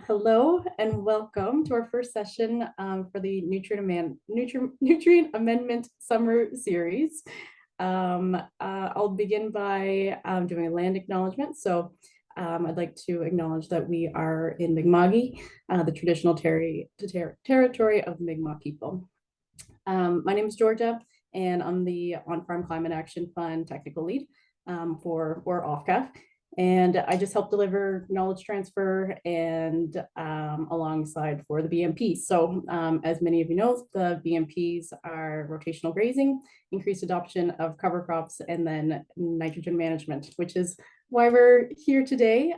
Hello and welcome to our first session for the Nutrient Amendment Summer Series. I'll begin by doing a land acknowledgement. I'd like to acknowledge that we are in Mi'kma'ki, the traditional territory of the Mi'kmaq people. My name is Georgia, and I'm the On-Farm Climate Action Fund technical lead for OFCAF. And I just help deliver knowledge transfer and alongside for the BMPs. As many of you know, the BMPs are rotational grazing, increased adoption of cover crops, and then nitrogen management, which is why we're here today.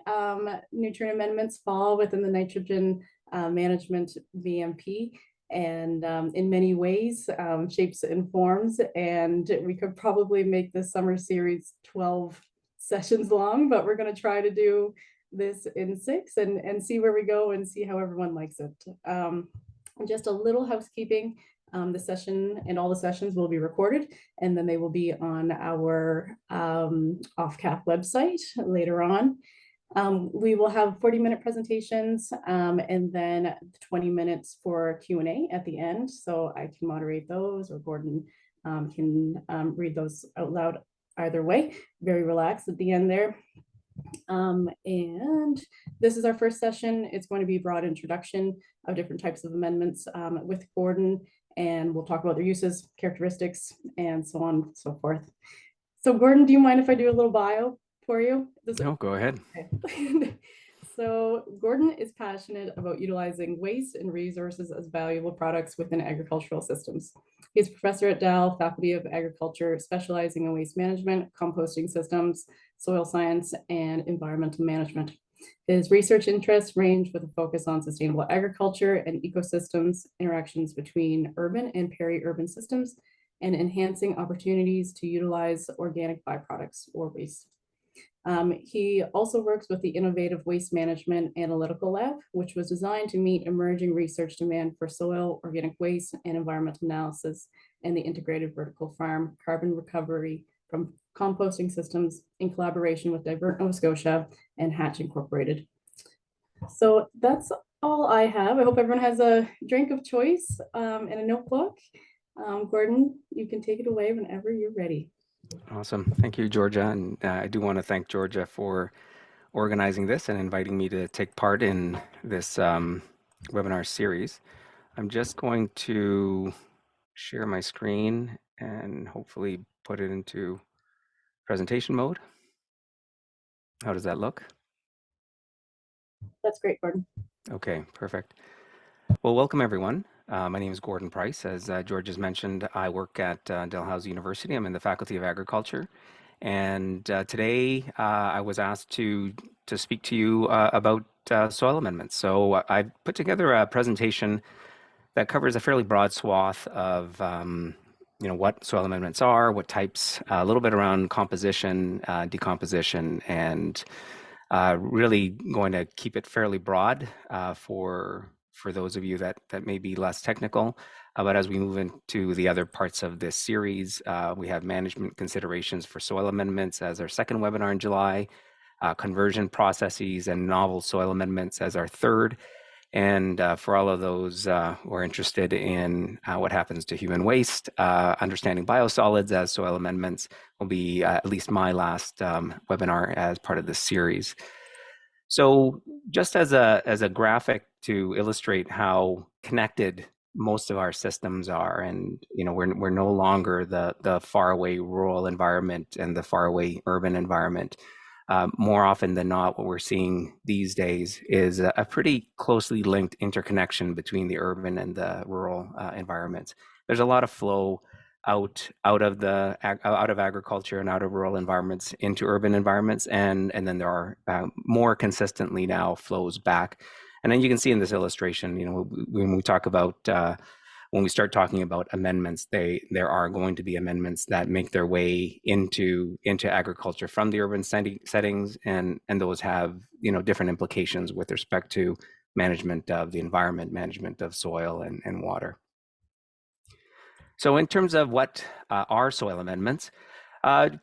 Nutrient amendments fall within the nitrogen management BMP and in many ways, shapes and forms. And we could probably make this summer series 12 sessions long, but we're going to try to do this in 6 and see where we go and see how everyone likes it. Just a little housekeeping. The session and all the sessions will be recorded, and then they will be on our OFCAF website later on. We will have 40-minute presentations and then 20 minutes for Q&A at the end. So I can moderate those, or Gordon can read those out loud either way. Very relaxed at the end there. And this is our first session. It's going to be a broad introduction of different types of amendments with Gordon, and we'll talk about their uses, characteristics, and so on and so forth. So Gordon, do you mind if I do a little bio for you? No, go ahead. Okay. So Gordon is passionate about utilizing waste and resources as valuable products within agricultural systems. He's a professor at Dal, Faculty of Agriculture, specializing in waste management, composting systems, soil science, and environmental management. His research interests range with a focus on sustainable agriculture and ecosystems, interactions between urban and peri-urban systems, and enhancing opportunities to utilize organic byproducts or waste. He also works with the Innovative Waste Management Analytical Lab, which was designed to meet emerging research demand for soil, organic waste, and environmental analysis, and the integrated vertical farm carbon recovery from composting systems in collaboration with Divert Nova Scotia and Hatch Incorporated. So that's all I have. I hope everyone has a drink of choice and a notebook. Gordon, you can take it away whenever you're ready. Awesome. Thank you, Georgia. And I do want to thank Georgia for organizing this and inviting me to take part in this webinar series. I'm just going to share my screen and hopefully put it into presentation mode. How does that look? That's great, Gordon. Okay, perfect. Well, welcome everyone. My name is Gordon Price. As George has mentioned, I work at Dalhousie University. I'm in the Faculty of Agriculture. And today I was asked to speak to you about soil amendments. So I put together a presentation that covers a fairly broad swath of what soil amendments are, what types, a little bit around composition, decomposition, and really going to keep it fairly broad for those of you that may be less technical. But as we move into the other parts of this series, we have management considerations for soil amendments as our second webinar in July, conversion processes and novel soil amendments as our third. And for all of those who are interested in what happens to human waste, understanding biosolids as soil amendments will be at least my last webinar as part of this series. So just as a graphic to illustrate how connected most of our systems are, and we're no longer the faraway rural environment and the faraway urban environment. More often than not, what we're seeing these days is a pretty closely linked interconnection between the urban and the rural environments. There's a lot of flow out of agriculture and out of rural environments into urban environments, and then there are more consistently now flows back. And then you can see in this illustration, when we talk about when we start talking about amendments, there are going to be amendments that make their way into agriculture from the urban settings, and those have different implications with respect to management of the environment, management of soil and water. So in terms of what are soil amendments,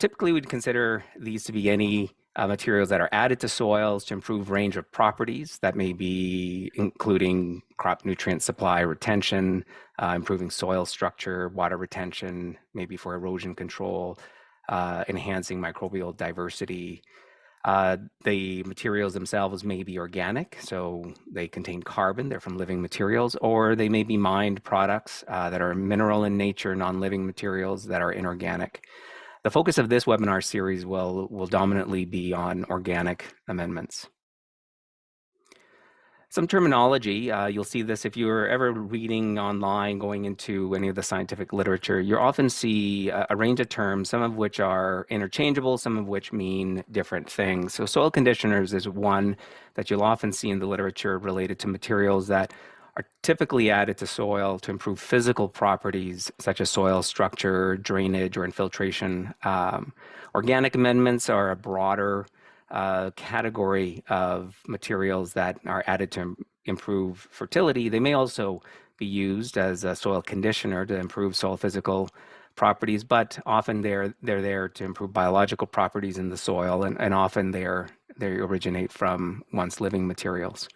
typically we'd consider these to be any materials that are added to soils to improve range of properties that may be including crop nutrient supply retention, improving soil structure, water retention, maybe for erosion control, enhancing microbial diversity. The materials themselves may be organic, so they contain carbon, they're from living materials, or they may be mined products that are mineral in nature, non-living materials that are inorganic. The focus of this webinar series will dominantly be on organic amendments. Some terminology, you'll see this if you're ever reading online, going into any of the scientific literature, you'll often see a range of terms, some of which are interchangeable, some of which mean different things. So soil conditioners is one that you'll often see in the literature related to materials that are typically added to soil to improve physical properties such as soil structure, drainage, or infiltration. Organic amendments are a broader category of materials that are added to improve fertility. They may also be used as a soil conditioner to improve soil physical properties, but often they're there to improve biological properties in the soil, and often they originate from once living materials.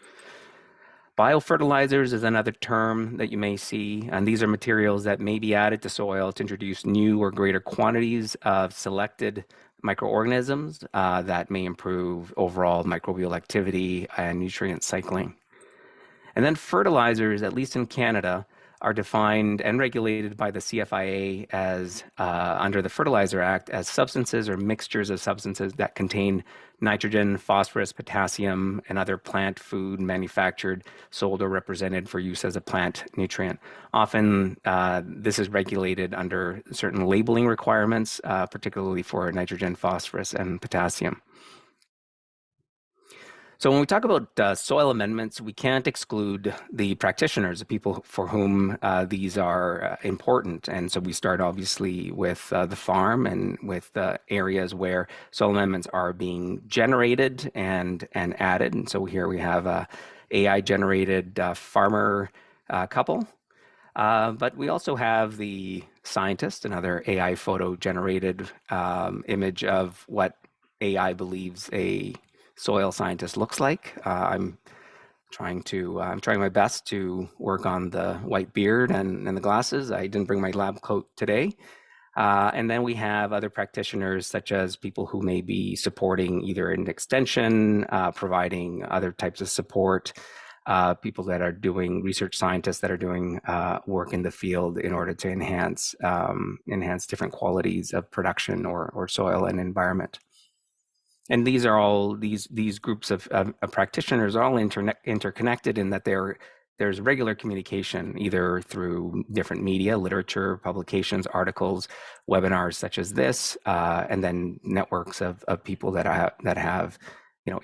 Biofertilizers is another term that you may see, and these are materials that may be added to soil to introduce new or greater quantities of selected microorganisms that may improve overall microbial activity and nutrient cycling. And then fertilizers, at least in Canada, are defined and regulated by the CFIA as under the Fertilizer Act as substances or mixtures of substances that contain nitrogen, phosphorus, potassium, and other plant food manufactured, sold, or represented for use as a plant nutrient. Often, this is regulated under certain labeling requirements, particularly for nitrogen, phosphorus, and potassium. So when we talk about soil amendments, we can't exclude the practitioners, the people for whom these are important. And so we start obviously with the farm and with areas where soil amendments are being generated and added. And so here we have a AI-generated farmer couple. But we also have the scientist, another AI photo-generated image of what AI believes a soil scientist looks like. I'm trying my best to work on the white beard and the glasses. I didn't bring my lab coat today. And then we have other practitioners, such as people who may be supporting either an extension, providing other types of support, people that are doing research scientists that are doing work in the field in order to enhance different qualities of production or soil and environment. And these are all these groups of practitioners are all interconnected in that there's regular communication either through different media, literature, publications, articles, webinars such as this, and then networks of people that have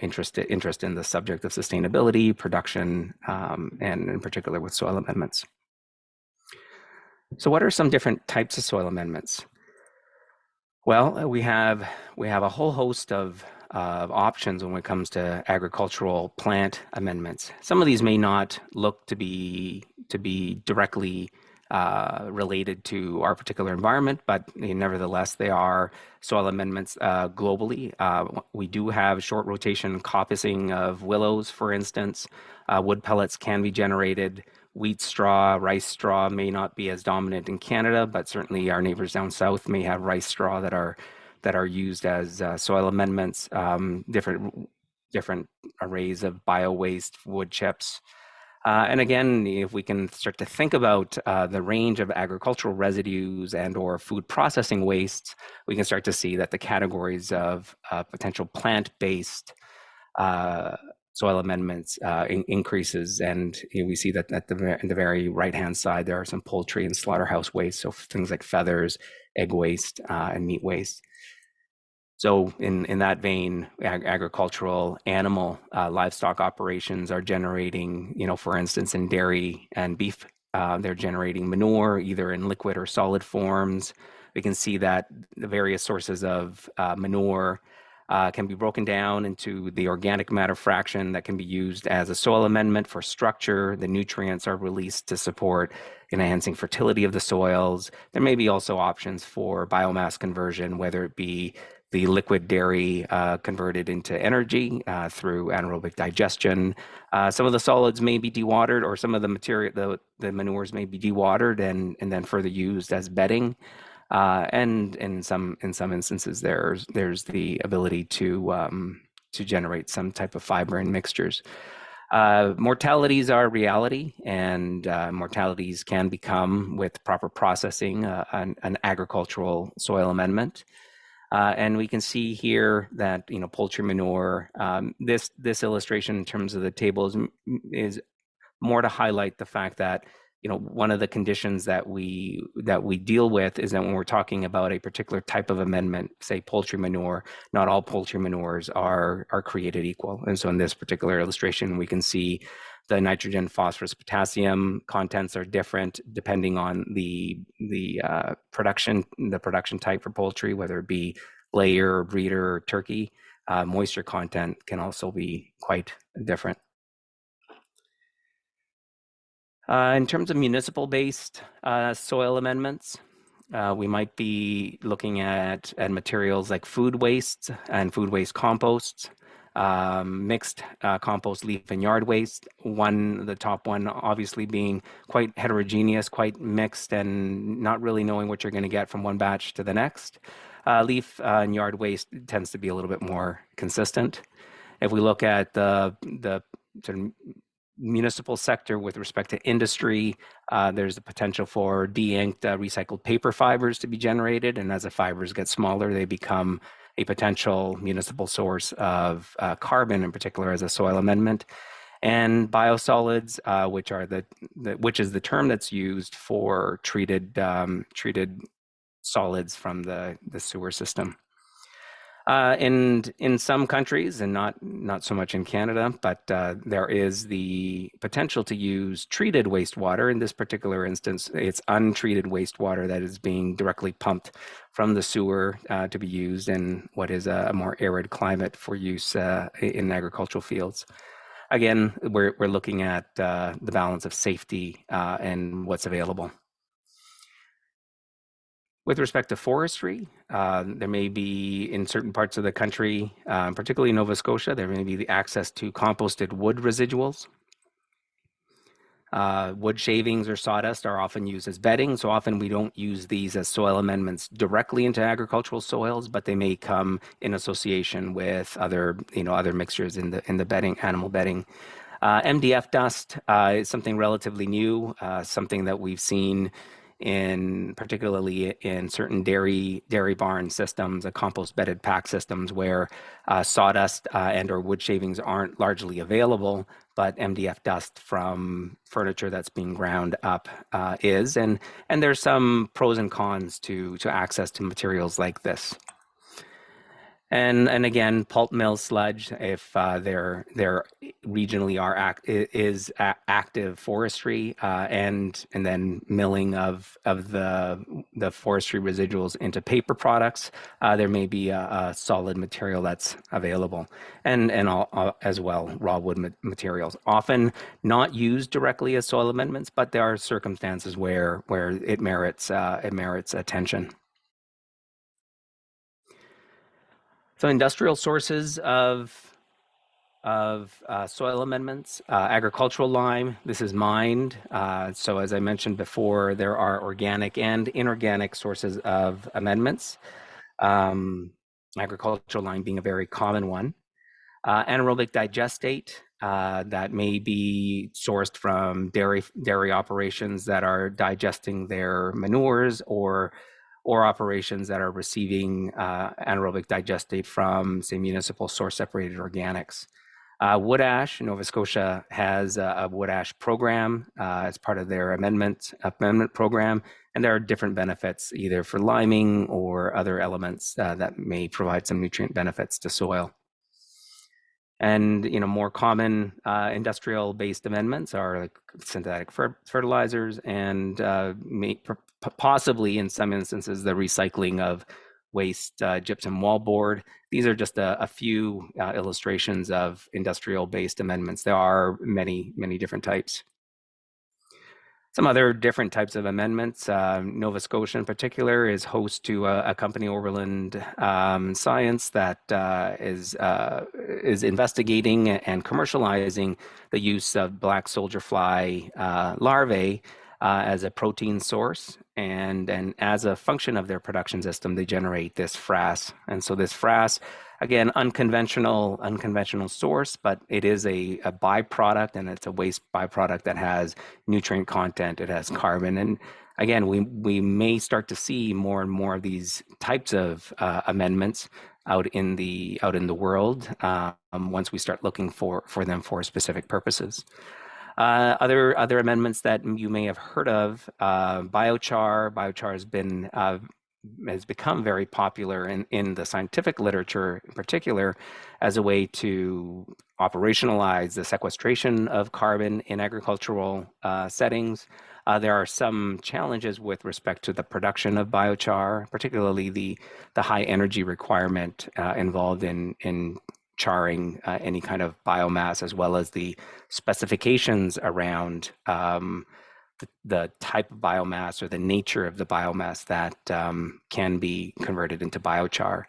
interest in the subject of sustainability, production, and in particular with soil amendments. So what are some different types of soil amendments? Well, we have a whole host of options when it comes to agricultural plant amendments. Some of these may not look to be directly related to our particular environment, but nevertheless, they are soil amendments globally. We do have short rotation coppicing of willows, for instance. Wood pellets can be generated. Wheat straw, rice straw may not be as dominant in Canada, but certainly our neighbors down south may have rice straw that are used as soil amendments. Different arrays of bio waste, wood chips. And again, if we can start to think about the range of agricultural residues and or food processing wastes, we can start to see that the categories of potential plant-based soil amendments increases, and we see that in the very right-hand side, there are some poultry and slaughterhouse waste, so things like feathers, egg waste, and meat waste. So in that vein, agricultural animal livestock operations are generating, for instance, in dairy and beef, they're generating manure either in liquid or solid forms. We can see that the various sources of manure can be broken down into the organic matter fraction that can be used as a soil amendment for structure. The nutrients are released to support enhancing fertility of the soils. There may be also options for biomass conversion, whether it be the liquid dairy converted into energy through anaerobic digestion. Some of the solids may be dewatered, or some of the material, the manures may be dewatered and then further used as bedding. And in some instances, there's the ability to generate some type of fiber in mixtures. Mortalities are a reality, and mortalities can become, with proper processing, an agricultural soil amendment. And we can see here that poultry manure. This illustration in terms of the table is more to highlight the fact that one of the conditions that we deal with is that when we're talking about a particular type of amendment, say poultry manure, not all poultry manures are created equal. And so in this particular illustration, we can see the nitrogen, phosphorus, potassium contents are different depending on the production type for poultry, whether it be layer or breeder or turkey. Moisture content can also be quite different. In terms of municipal-based soil amendments, we might be looking at materials like food waste and food waste composts, mixed compost, leaf and yard waste. The top one obviously being quite heterogeneous, quite mixed, and not really knowing what you're going to get from one batch to the next. Leaf and yard waste tends to be a little bit more consistent. If we look at the sort of municipal sector with respect to industry, there's the potential for de-inked recycled paper fibers to be generated, and as the fibers get smaller, they become a potential municipal source of carbon, in particular as a soil amendment. And biosolids, which is the term that's used for treated solids from the sewer system. In some countries, and not so much in Canada, but there is the potential to use treated wastewater. In this particular instance, it's untreated wastewater that is being directly pumped from the sewer to be used in what is a more arid climate for use in agricultural fields. Again, we're looking at the balance of safety and what's available. With respect to forestry, there may be in certain parts of the country, particularly Nova Scotia, there may be the access to composted wood residuals. Wood shavings or sawdust are often used as bedding, so often we don't use these as soil amendments directly into agricultural soils, but they may come in association with other mixtures in the bedding, animal bedding. MDF dust is something relatively new, something that we've seen particularly in certain dairy barn systems, compost bedded pack systems where sawdust and or wood shavings aren't largely available, but MDF dust from furniture that's being ground up is, and there's some pros and cons to access to materials like this. And again, pulp mill sludge, if there regionally is active forestry, and then milling of the forestry residuals into paper products, there may be a solid material that's available, and as well raw wood materials, often not used directly as soil amendments, but there are circumstances where it merits attention. So industrial sources of soil amendments, agricultural lime, this is mined. So as I mentioned before, there are organic and inorganic sources of amendments. Agricultural lime being a very common one. Anaerobic digestate, that may be sourced from dairy operations that are digesting their manures, or operations that are receiving anaerobic digestate from, say, municipal source separated organics. Wood ash, Nova Scotia has a wood ash program as part of their amendment program, and there are different benefits either for liming or other elements that may provide some nutrient benefits to soil. And more common industrial-based amendments are like synthetic fertilizers, and possibly in some instances the recycling of waste gypsum wallboard. These are just a few illustrations of industrial-based amendments. There are many different types. Some other different types of amendments. Nova Scotia, in particular, is host to a company, Overland Science, that is investigating and commercializing the use of black soldier fly larvae as a protein source. And as a function of their production system, they generate this frass. And so this frass, again, unconventional source, but it is a byproduct, and it's a waste byproduct that has nutrient content, it has carbon. And again, we may start to see more and more of these types of amendments out in the world once we start looking for them for specific purposes. Other amendments that you may have heard of, biochar. Biochar has become very popular in the scientific literature, in particular, as a way to operationalize the sequestration of carbon in agricultural settings. There are some challenges with respect to the production of biochar, particularly the high energy requirement involved in charring any kind of biomass, as well as the specifications around the type of biomass or the nature of the biomass that can be converted into biochar.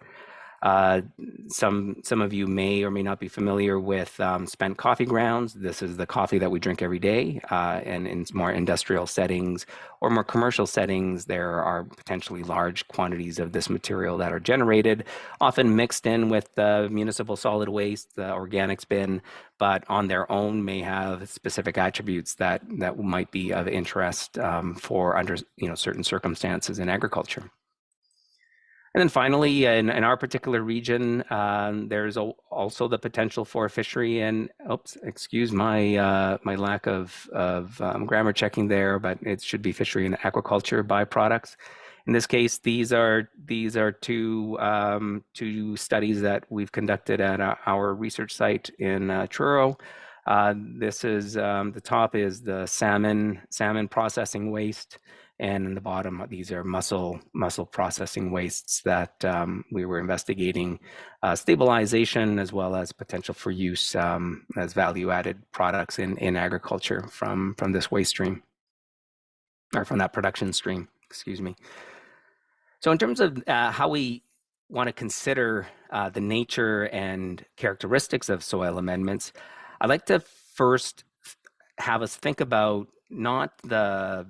Uh, some of you may or may not be familiar with spent coffee grounds. This is the coffee that we drink every day, and in more industrial settings or more commercial settings, there are potentially large quantities of this material that are generated, often mixed in with the municipal solid waste, the organics bin, but on their own may have specific attributes that might be of interest for under certain circumstances in agriculture. And then finally, in our particular region, there's also the potential for fishery and, oops, excuse my lack of grammar checking there, but it should be fishery and aquaculture byproducts. In this case, these are two studies that we've conducted at our research site in Truro. This is the top is the salmon processing waste, and in the bottom, these are mussel processing wastes that we were investigating stabilization as well as potential for use as value-added products in agriculture from this waste stream, or from that production stream, excuse me. So in terms of how we want to consider the nature and characteristics of soil amendments, I'd like to first have us think about not the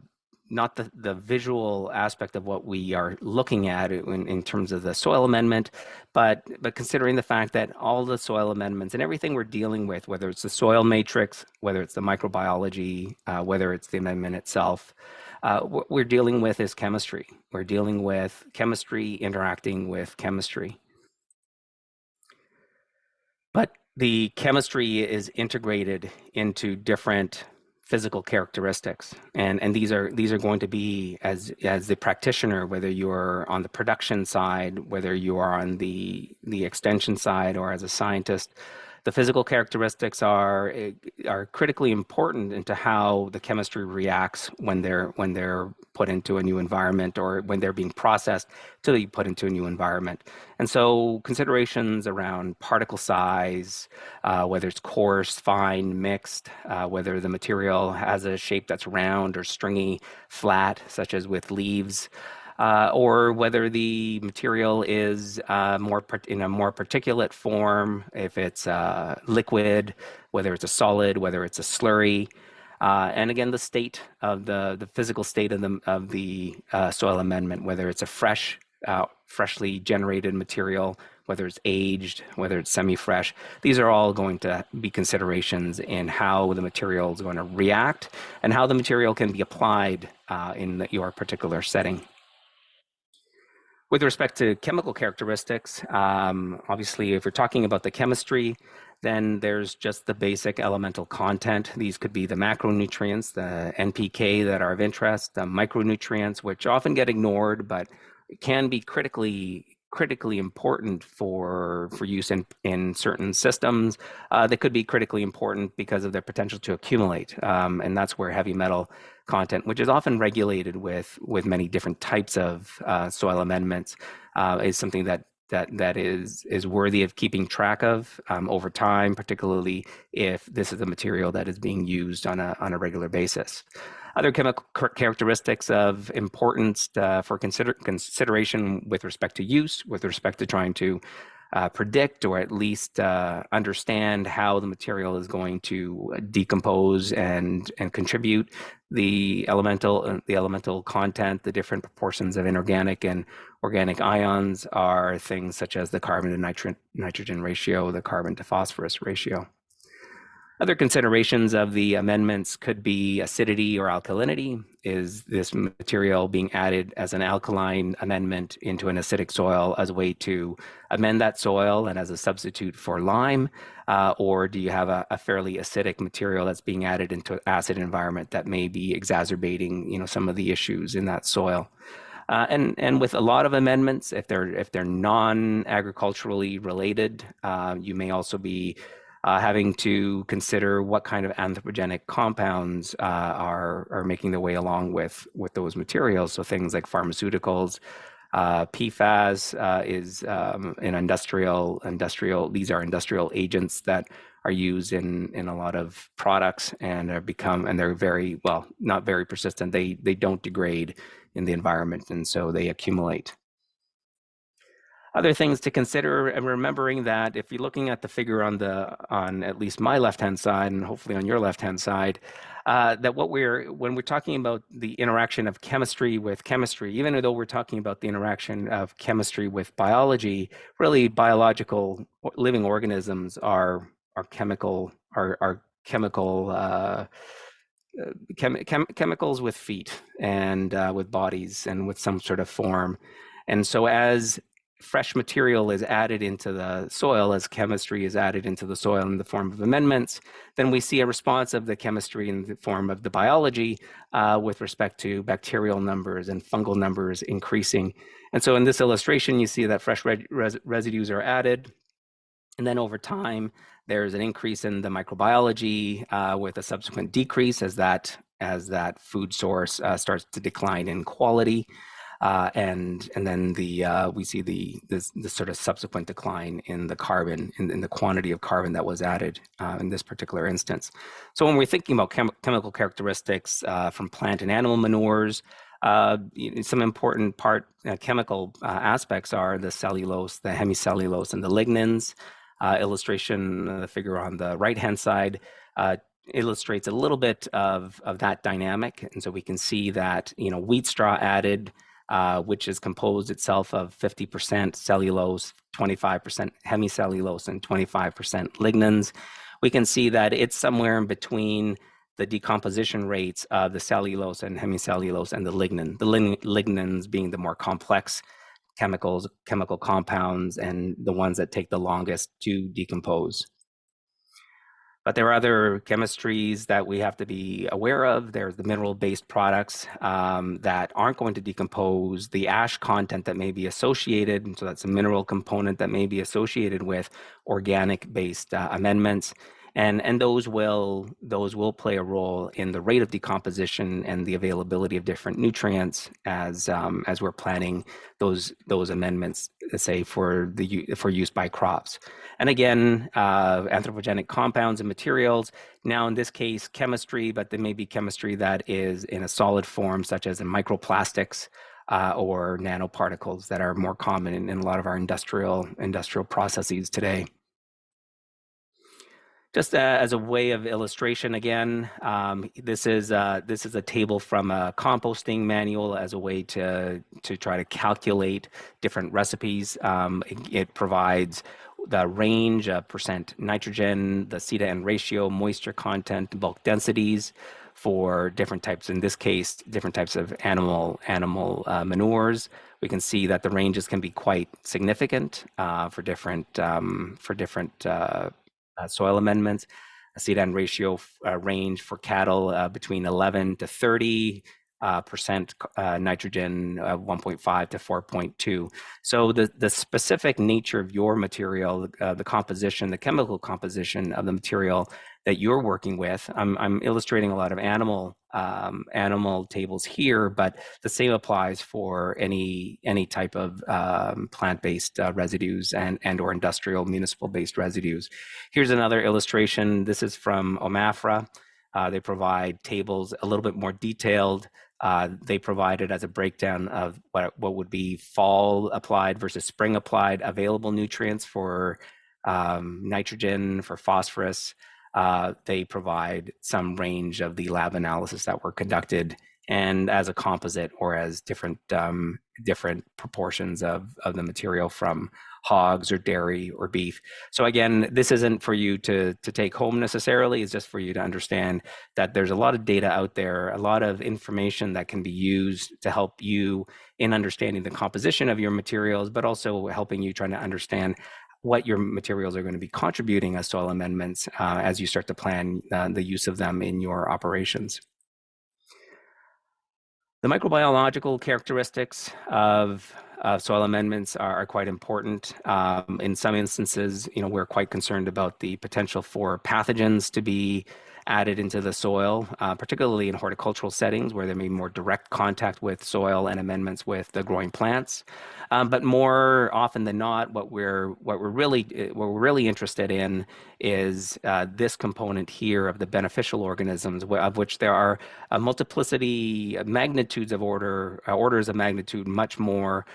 visual aspect of what we are looking at in terms of the soil amendment, but considering the fact that all the soil amendments and everything we're dealing with, whether it's the soil matrix, whether it's the microbiology, whether it's the amendment itself, what we're dealing with is chemistry. We're dealing with chemistry interacting with chemistry. But the chemistry is integrated into different physical characteristics, and these are going to be, as the practitioner, whether you're on the production side, whether you are on the extension side, or as a scientist, the physical characteristics are critically important into how the chemistry reacts when they're put into a new environment, or when they're being processed to be put into a new environment. And so considerations around particle size, whether it's coarse, fine, mixed, whether the material has a shape that's round or stringy, flat, such as with leaves, or whether the material is in a more particulate form, if it's liquid, whether it's a solid, whether it's a slurry. And again, the state of the physical state of the soil amendment, whether it's a freshly generated material, whether it's aged, whether it's semi-fresh. These are all going to be considerations in how the material is going to react and how the material can be applied in your particular setting. With respect to chemical characteristics, obviously, if we're talking about the chemistry, then there's just the basic elemental content. These could be the macronutrients, the NPK that are of interest, the micronutrients, which often get ignored, but can be critically important for use in certain systems. That could be critically important because of their potential to accumulate, and that's where heavy metal content, which is often regulated with many different types of soil amendments, is something that is worthy of keeping track of over time, particularly if this is a material that is being used on a regular basis. Other chemical characteristics of importance for consideration with respect to use, with respect to trying to predict or at least understand how the material is going to decompose and contribute the elemental content, the different proportions of inorganic and organic ions are things such as the carbon to nitrogen ratio, the carbon to phosphorus ratio. Other considerations of the amendments could be acidity or alkalinity. Is this material being added as an alkaline amendment into an acidic soil as a way to amend that soil and as a substitute for lime? Or do you have a fairly acidic material that's being added into an acid environment that may be exacerbating, some of the issues in that soil? And with a lot of amendments, if they're non-agriculturally related, you may also be having to consider what kind of anthropogenic compounds are making their way along with those materials. So things like pharmaceuticals, PFAS is an industrial. These are industrial agents that are used in a lot of products and they're very well, not very persistent. They don't degrade in the environment, and so they accumulate. Other things to consider, and remembering that if you're looking at the figure on at least my left-hand side, and hopefully on your left-hand side, that when we're talking about the interaction of chemistry with chemistry, even though we're talking about the interaction of chemistry with biology, really biological living organisms are chemical chemicals with feet and with bodies and with some sort of form. And so as fresh material is added into the soil, as chemistry is added into the soil in the form of amendments, then we see a response of the chemistry in the form of the biology with respect to bacterial numbers and fungal numbers increasing. And so in this illustration, you see that fresh residues are added. And then over time, there's an increase in the microbiology with a subsequent decrease as that food source starts to decline in quality. And then we see the sort of subsequent decline in the carbon, in the quantity of carbon that was added in this particular instance. So when we're thinking about chemical characteristics from plant and animal manures, some important chemical aspects are the cellulose, the hemicellulose, and the lignins. Illustration, the figure on the right-hand side illustrates a little bit of that dynamic. And so we can see that, wheat straw added, which is composed itself of 50% cellulose, 25% hemicellulose, and 25% lignins. We can see that it's somewhere in between the decomposition rates of the cellulose and hemicellulose and the lignin. The lignins being the more complex chemical compounds, and the ones that take the longest to decompose. But there are other chemistries that we have to be aware of. There's the mineral-based products that aren't going to decompose, the ash content that may be associated, and so that's a mineral component that may be associated with organic-based amendments. And those will play a role in the rate of decomposition and the availability of different nutrients as we're planning those amendments, say for use by crops. And again, anthropogenic compounds and materials. Now, in this case, chemistry, but there may be chemistry that is in a solid form, such as in microplastics or nanoparticles that are more common in a lot of our industrial processes today. Just as a way of illustration, again, this is a table from a composting manual as a way to try to calculate different recipes. It provides the range of percent nitrogen, the C to N ratio, moisture content, bulk densities for different types. In this case, different types of animal manures. We can see that the ranges can be quite significant for different soil amendments. A C-to-N ratio range for cattle between 11 to 30 percent nitrogen, 1.5 to 4.2. So the specific nature of your material, the composition, the chemical composition of the material that you're working with. I'm illustrating a lot of animal tables here, but the same applies for any type of plant-based residues and or industrial municipal-based residues. Here's another illustration. This is from OMAFRA. They provide tables a little bit more detailed. They provide it as a breakdown of what would be fall applied versus spring applied available nutrients for nitrogen, for phosphorus. They provide some range of the lab analysis that were conducted, and as a composite or as different proportions of the material from hogs or dairy or beef. So again, this isn't for you to take home necessarily. It's just for you to understand that there's a lot of data out there, a lot of information that can be used to help you in understanding the composition of your materials, but also helping you trying to understand what your materials are going to be contributing as soil amendments as you start to plan the use of them in your operations. The microbiological characteristics of soil amendments are quite important. In some instances, we're quite concerned about the potential for pathogens to be added into the soil, particularly in horticultural settings where there may be more direct contact with soil and amendments with the growing plants. But more often than not, what we're really interested in is this component here of the beneficial organisms, of which there are a multiplicity magnitudes of orders of magnitude much more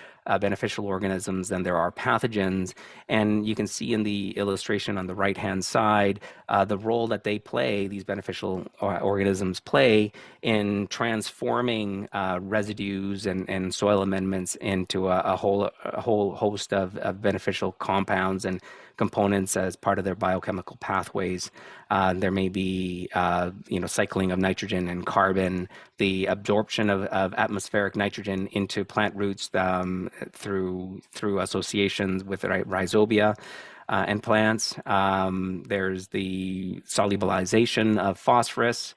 beneficial organisms than there are pathogens. And you can see in the illustration on the right-hand side the role that they play, these beneficial organisms play in transforming residues and soil amendments into a whole host of beneficial compounds and components as part of their biochemical pathways. There may be, cycling of nitrogen and carbon, the absorption of atmospheric nitrogen into plant roots through associations with rhizobia and plants. There's the solubilization of phosphorus.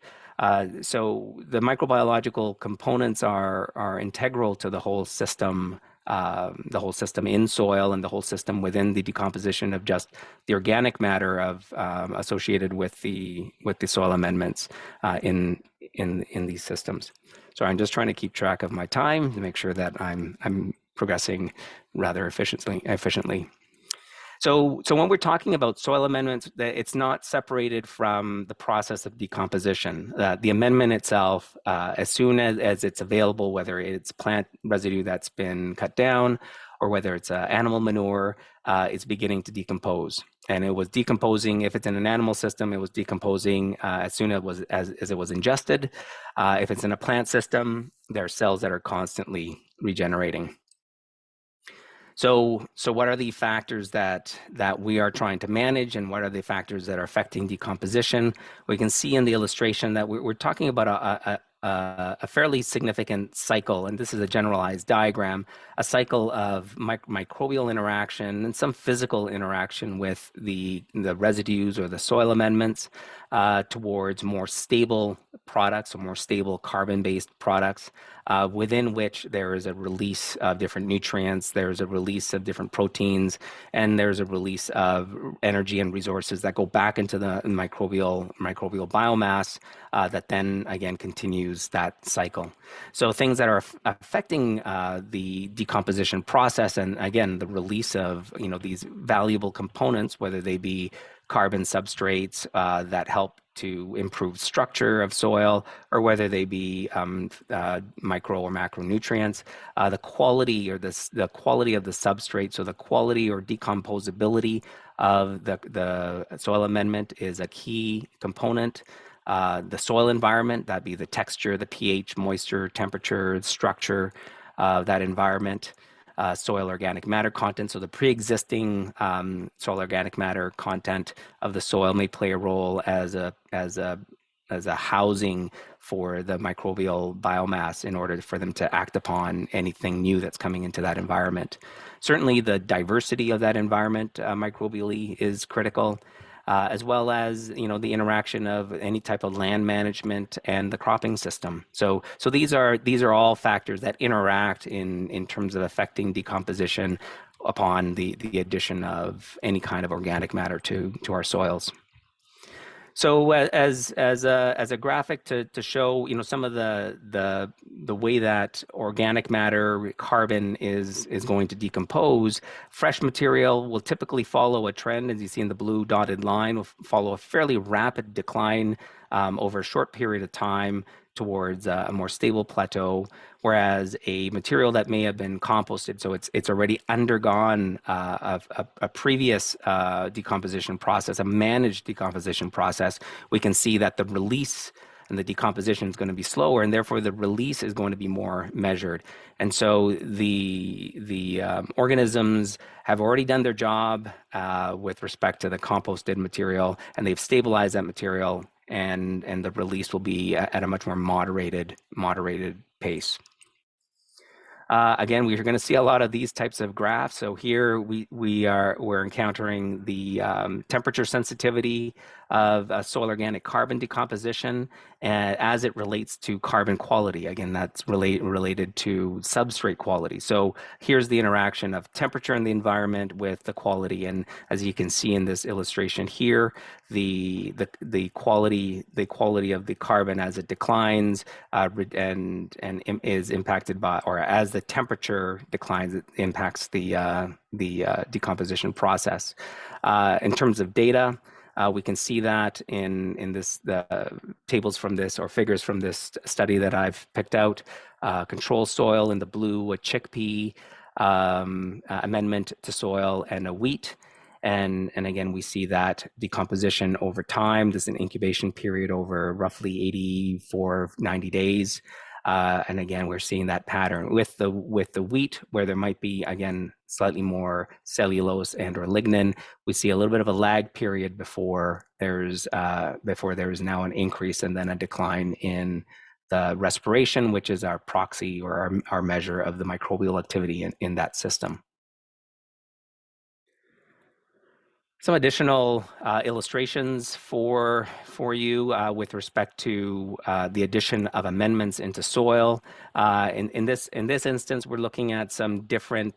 So the microbiological components are integral to the whole system in soil and the whole system within the decomposition of just the organic matter of associated with the soil amendments in these systems. So I'm just trying to keep track of my time to make sure that I'm progressing rather efficiently. So when we're talking about soil amendments, it's not separated from the process of decomposition. The amendment itself, as soon as it's available, whether it's plant residue that's been cut down or whether it's animal manure, it's beginning to decompose. And it was decomposing, if it's in an animal system, it was decomposing as soon as it was ingested. If it's in a plant system, there are cells that are constantly regenerating. So what are the factors that we are trying to manage, and what are the factors that are affecting decomposition? We can see in the illustration that we're talking about a fairly significant cycle, and this is a generalized diagram, a cycle of microbial interaction and some physical interaction with the residues or the soil amendments towards more stable products or more stable carbon-based products, within which there is a release of different nutrients, there's a release of different proteins, and there's a release of energy and resources that go back into the microbial biomass that then again continues that cycle. So things that are affecting the decomposition process, and again the release of these valuable components, whether they be carbon substrates that help to improve structure of soil, or whether they be micro or macronutrients, the quality or the quality of the substrate, so the quality or decomposability of the soil amendment is a key component. The soil environment, that'd be the texture, the pH, moisture, temperature, structure of that environment. Soil organic matter content. So the pre-existing soil organic matter content of the soil may play a role as a housing for the microbial biomass in order for them to act upon anything new that's coming into that environment. Certainly the diversity of that environment microbially is critical. As well as the interaction of any type of land management and the cropping system. So these are all factors that interact in terms of affecting decomposition upon the addition of any kind of organic matter to our soils. So as a graphic to show some of the way that organic matter, carbon is going to decompose, fresh material will typically follow a trend, as you see in the blue dotted line, will follow a fairly rapid decline over a short period of time towards a more stable plateau, whereas a material that may have been composted, so it's already undergone a previous decomposition process, a managed decomposition process, we can see that the release and the decomposition is going to be slower, and therefore the release is going to be more measured. And so the organisms have already done their job with respect to the composted material, and they've stabilized that material, and the release will be at a much more moderated pace. Again, we're going to see a lot of these types of graphs. So here we're encountering the temperature sensitivity of soil organic carbon decomposition as it relates to carbon quality. Again, that's related to substrate quality. So here's the interaction of temperature in the environment with the quality. And as you can see in this illustration here, the quality of the carbon as it declines and is impacted by, or as the temperature declines, it impacts the decomposition process. In terms of data, we can see that in the tables from this, or figures from this study that I've picked out. Control soil in the blue, a chickpea amendment to soil, and a wheat. And again, we see that decomposition over time. There's an incubation period over roughly 84, 90 days. And again, we're seeing that pattern with the wheat, where there might be, again, slightly more cellulose and or lignin. We see a little bit of a lag period before there's now an increase and then a decline in the respiration, which is our proxy, or our measure of the microbial activity in that system. Some additional illustrations for you with respect to the addition of amendments into soil. In this instance, we're looking at some different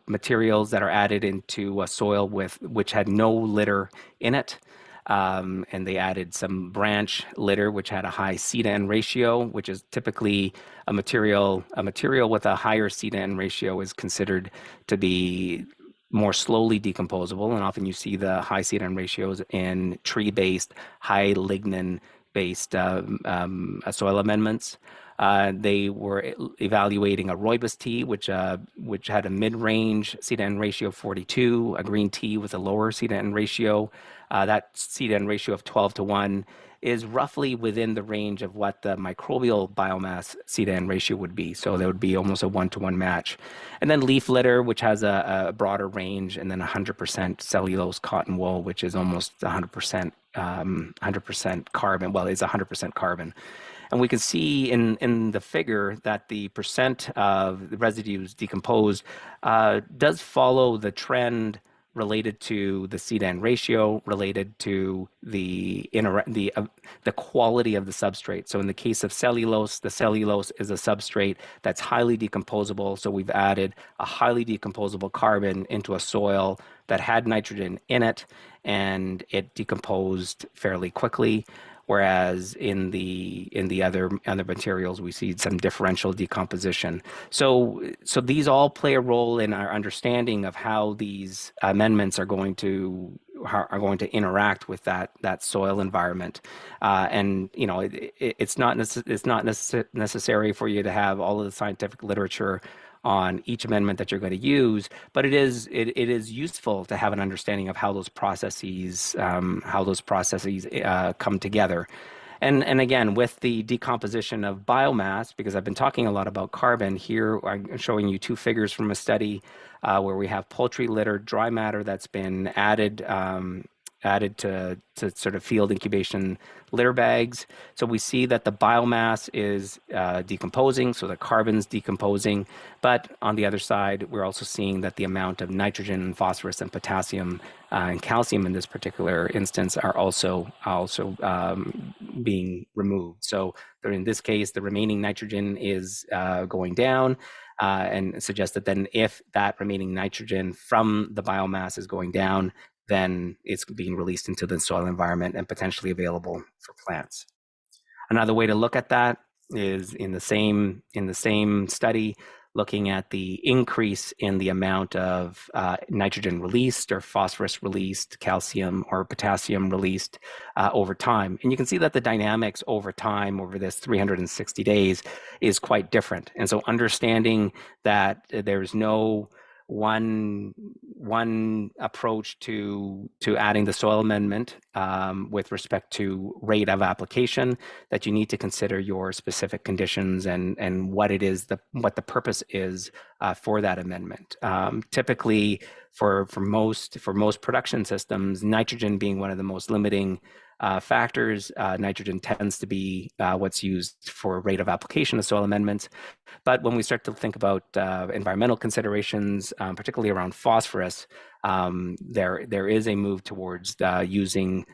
materials that are added into a soil which had no litter in it. And they added some branch litter, which had a high C/N ratio, which is typically a material with a higher C/N ratio is considered to be more slowly decomposable, and often you see the high C/N ratios in tree-based, high lignin-based soil amendments. They were evaluating a rooibos tea, which had a mid-range C/N ratio of 42, a green tea with a lower C/N ratio. That C/N ratio of 12:1 is roughly within the range of what the microbial biomass C/N ratio would be. So there would be almost a 1-to-1 match. And then leaf litter, which has a broader range, and then 100% cellulose cotton wool, which is almost 100% carbon. Well, it's 100% carbon. And we can see in the figure that the percent of the residues decomposed does follow the trend related to the C/N ratio, related to the quality of the substrate. So in the case of cellulose, the cellulose is a substrate that's highly decomposable. So we've added a highly decomposable carbon into a soil that had nitrogen in it, and it decomposed fairly quickly. Whereas in the other materials, we see some differential decomposition. So these all play a role in our understanding of how these amendments are going to interact with that soil environment. And you know, it's not necessary for you to have all of the scientific literature on each amendment that you're going to use, but it is useful to have an understanding of how those processes come together. And again, with the decomposition of biomass, because I've been talking a lot about carbon, here I'm showing you two figures from a study where we have poultry litter, dry matter that's been added to sort of field incubation litter bags. So we see that the biomass is decomposing, so the carbon's decomposing. But on the other side, we're also seeing that the amount of nitrogen and phosphorus and potassium and calcium in this particular instance are also being removed. So in this case, the remaining nitrogen is going down. And suggests that then if that remaining nitrogen from the biomass is going down, then it's being released into the soil environment and potentially available for plants. Another way to look at that is in the same study, looking at the increase in the amount of nitrogen released or phosphorus released, calcium or potassium released over time. And you can see that the dynamics over time, over this 360 days, is quite different. And so understanding that there's no one approach to adding the soil amendment with respect to rate of application, that you need to consider your specific conditions and what it is, what the purpose is for that amendment. Typically, for most production systems, nitrogen being one of the most limiting factors, nitrogen tends to be what's used for rate of application of soil amendments. But when we start to think about environmental considerations, particularly around phosphorus, there is a move towards using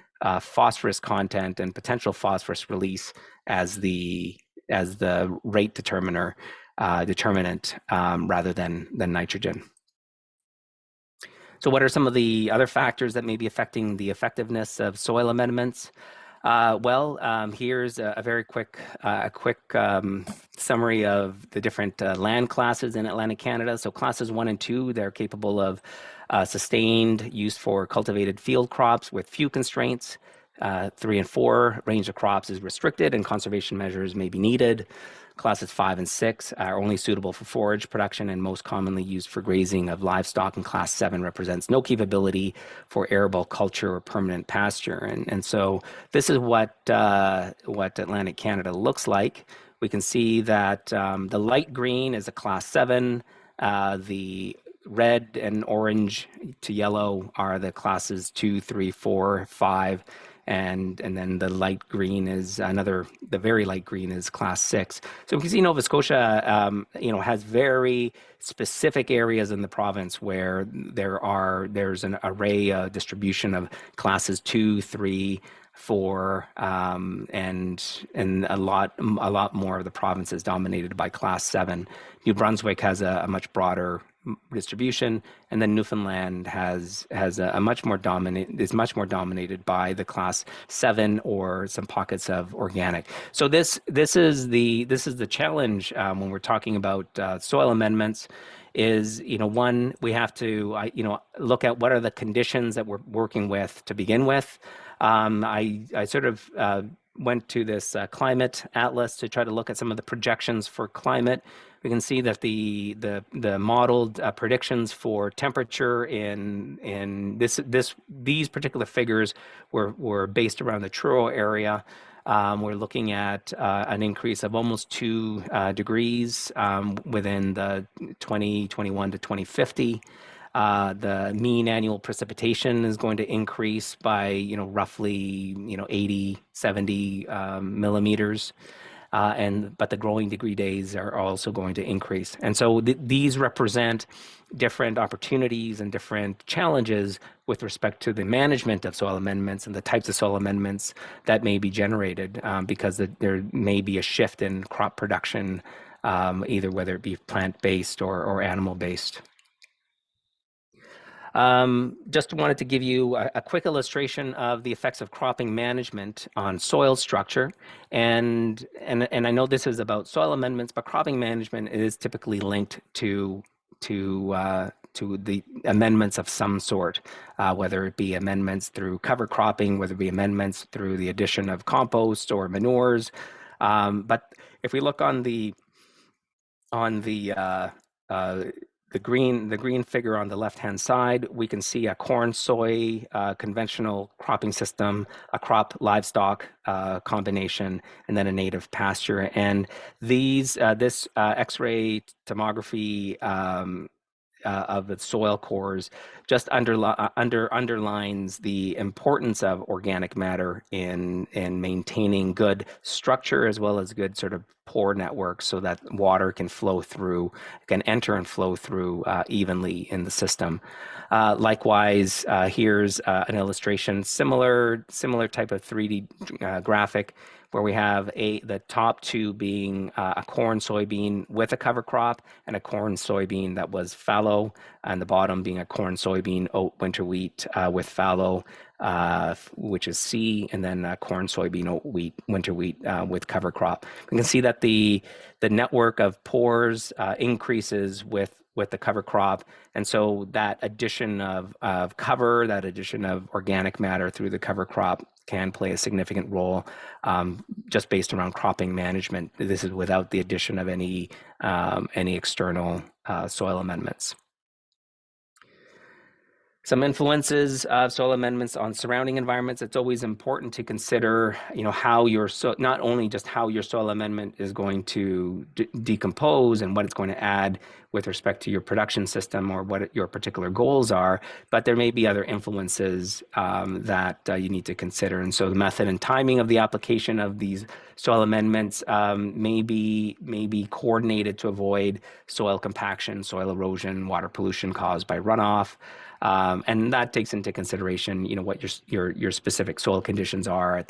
phosphorus content and potential phosphorus release as the rate determinant rather than nitrogen. So what are some of the other factors that may be affecting the effectiveness of soil amendments? Here's a very quick summary of the different land classes in Atlantic Canada. So classes 1 and 2, they're capable of sustained use for cultivated field crops with few constraints. 3 and 4, range of crops is restricted and conservation measures may be needed. Classes 5 and 6 are only suitable for forage production and most commonly used for grazing of livestock, and Class 7 represents no capability for arable culture or permanent pasture. And so this is what Atlantic Canada looks like. We can see that the light green is a Class 7. The red and orange to yellow are the classes 2, 3, 4, 5. And then the light green is the very light green is Class 6. So we can see Nova Scotia, has very specific areas in the province where there's an array, distribution of classes 2, 3, 4, and a lot more of the province is dominated by Class 7. New Brunswick has a much broader distribution, and then Newfoundland has a much more dominated by the Class 7 or some pockets of organic. So this is the challenge when we're talking about soil amendments. Is one, we have to look at what are the conditions that we're working with to begin with. I sort of went to this climate atlas to try to look at some of the projections for climate. We can see that the modeled predictions for temperature in these particular figures were based around the Truro area. We're looking at an increase of almost 2 degrees within the 2021 to 2050. The mean annual precipitation is going to increase by roughly 80, 70 millimeters. But the growing degree days are also going to increase. And so these represent different opportunities and different challenges with respect to the management of soil amendments and the types of soil amendments that may be generated because there may be a shift in crop production, either whether it be plant-based or animal-based. Just wanted to give you a quick illustration of the effects of cropping management on soil structure. And I know this is about soil amendments, but cropping management is typically linked to the amendments of some sort, whether it be amendments through cover cropping, whether it be amendments through the addition of compost or manures. But if we look on the green figure on the left-hand side, we can see a corn, soy, conventional cropping system, a crop livestock combination, and then a native pasture. And this X-ray tomography of the soil cores just underlines the importance of organic matter in maintaining good structure as well as good sort of pore networks so that water can enter and flow through evenly in the system. Likewise, here's an illustration, similar type of 3D graphic, where we have the top two being a corn soybean with a cover crop and a corn soybean that was fallow, and the bottom being a corn soybean oat winter wheat with fallow. which is C, and then corn, soybean, oat, wheat, winter wheat with cover crop. We can see that the network of pores increases with the cover crop, and so that addition of cover, that addition of organic matter through the cover crop can play a significant role just based around cropping management. This is without the addition of any external soil amendments. Some influences of soil amendments on surrounding environments. It's always important to consider, how your not only just how your soil amendment is going to decompose and what it's going to add with respect to your production system or what your particular goals are, but there may be other influences that you need to consider. And so the method and timing of the application of these soil amendments may be coordinated to avoid soil compaction, soil erosion, water pollution caused by runoff. And that takes into consideration, what your specific soil conditions are at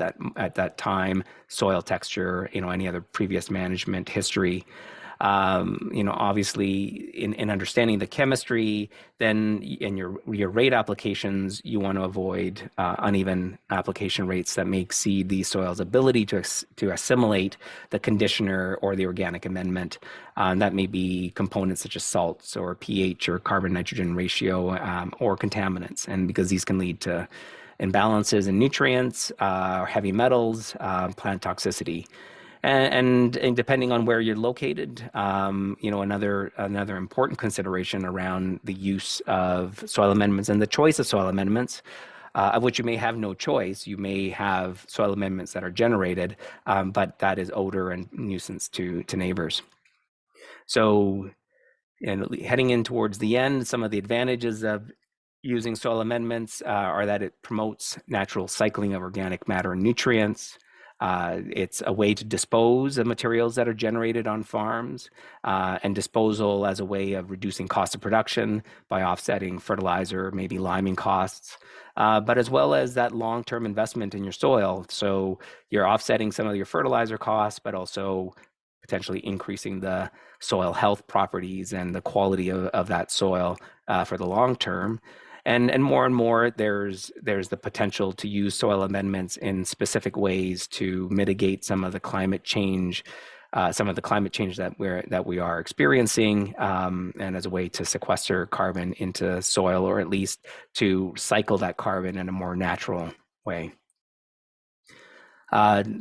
that time, soil texture, any other previous management history. Obviously, in understanding the chemistry, then in your rate applications, you want to avoid uneven application rates that may exceed the soil's ability to assimilate the conditioner or the organic amendment. That may be components such as salts or pH or carbon-nitrogen ratio or contaminants, and because these can lead to imbalances in nutrients, heavy metals, plant toxicity. And depending on where you're located, another important consideration around the use of soil amendments and the choice of soil amendments, of which you may have no choice. You may have soil amendments that are generated, but that is odor and nuisance to neighbors. So, and heading in towards the end, some of the advantages of using soil amendments are that it promotes natural cycling of organic matter and nutrients. It's a way to dispose of materials that are generated on farms, and disposal as a way of reducing cost of production by offsetting fertilizer, maybe liming costs, but as well as that long-term investment in your soil. So you're offsetting some of your fertilizer costs, but also potentially increasing the soil health properties and the quality of that soil for the long term. And more, there's the potential to use soil amendments in specific ways to mitigate some of the climate change that we are experiencing, and as a way to sequester carbon into soil, or at least to cycle that carbon in a more natural way.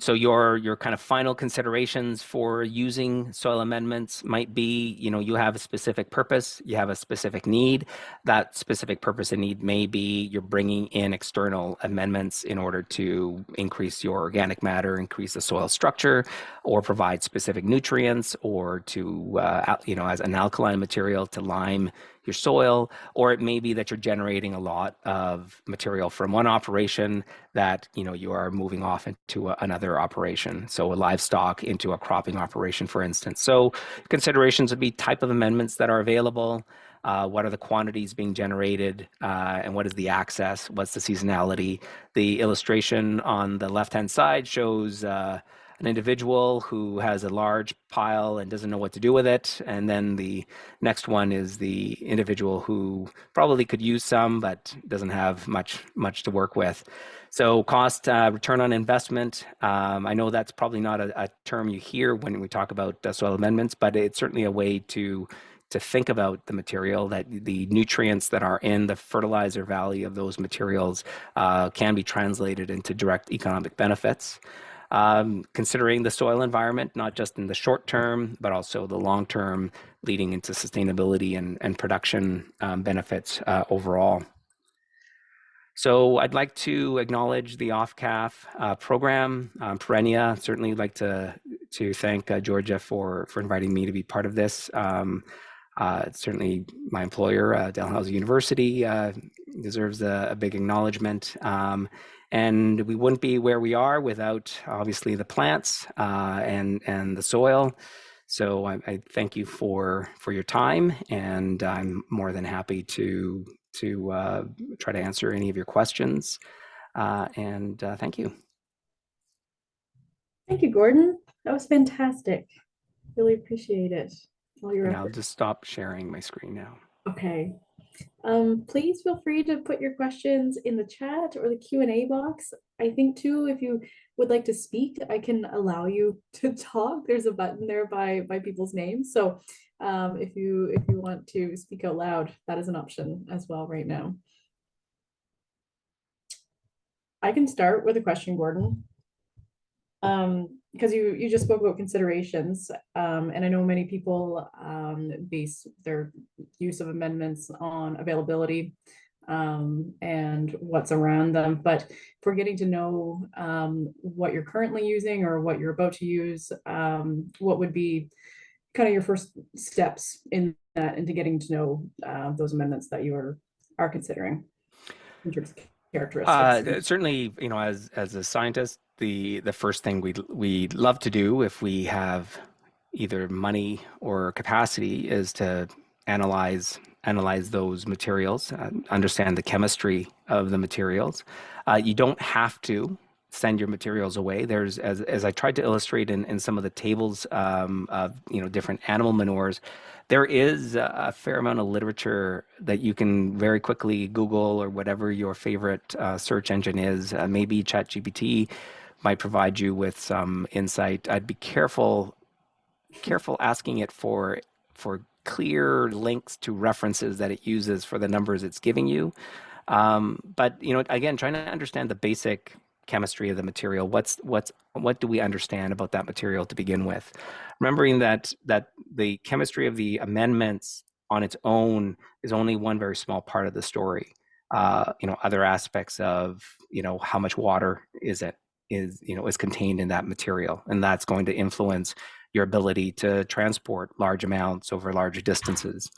So your kind of final considerations for using soil amendments might be, you have a specific purpose, you have a specific need. That specific purpose and need may be you're bringing in external amendments in order to increase your organic matter, increase the soil structure, or provide specific nutrients, or to, as an alkaline material to lime your soil. Or it may be that you're generating a lot of material from one operation that you are moving off into another operation, so a livestock into a cropping operation, for instance. So considerations would be type of amendments that are available, what are the quantities being generated, and what is the access, what's the seasonality. The illustration on the left-hand side shows an individual who has a large pile and doesn't know what to do with it. And then the next one is the individual who probably could use some, but doesn't have much to work with. So cost, return on investment. I know that's probably not a term you hear when we talk about soil amendments, but it's certainly a way to think about the material, that the nutrients that are in the fertilizer value of those materials can be translated into direct economic benefits. Considering the soil environment, not just in the short term, but also the long term, leading into sustainability and production benefits overall. So I'd like to acknowledge the off-calf program, Perennia. Certainly like to thank Georgia for inviting me to be part of this. Certainly my employer, Dalhousie University, deserves a big acknowledgement. And we wouldn't be where we are without, obviously, the plants and the soil. So I thank you for your time, and I'm more than happy to try to answer any of your questions. And thank you. Thank you, Gordon. That was fantastic. Really appreciate it. All your And I'll efforts. just stop sharing my screen now. Okay. Please feel free to put your questions in the chat or the Q&A box. I think too, if you would like to speak, I can allow you to talk. There's a button there by people's names. So if you want to speak out loud, that is an option as well right now. I can start with a question, Gordon. Because you just spoke about considerations, and I know many people base their use of amendments on availability and what's around them. But if we're getting to know what you're currently using or what you're about to use, what would be kind of your first steps in that into getting to know those amendments that you are considering in terms of characteristics? Certainly, as a scientist, the first thing we'd love to do if we have either money or capacity is to analyze those materials, understand the chemistry of the materials. You don't have to send your materials away. There's, as I tried to illustrate in some of the tables of different animal manures, there is a fair amount of literature that you can very quickly Google or whatever your favorite search engine is. Maybe ChatGPT might provide you with some insight. I'd be careful asking it for clear links to references that it uses for the numbers it's giving you. But again, trying to understand the basic chemistry of the material. What do we understand about that material to begin with? Remembering that the chemistry of the amendments on its own is only one very small part of the story. Other aspects of how much water is contained in that material, and that's going to influence your ability to transport large amounts over large distances.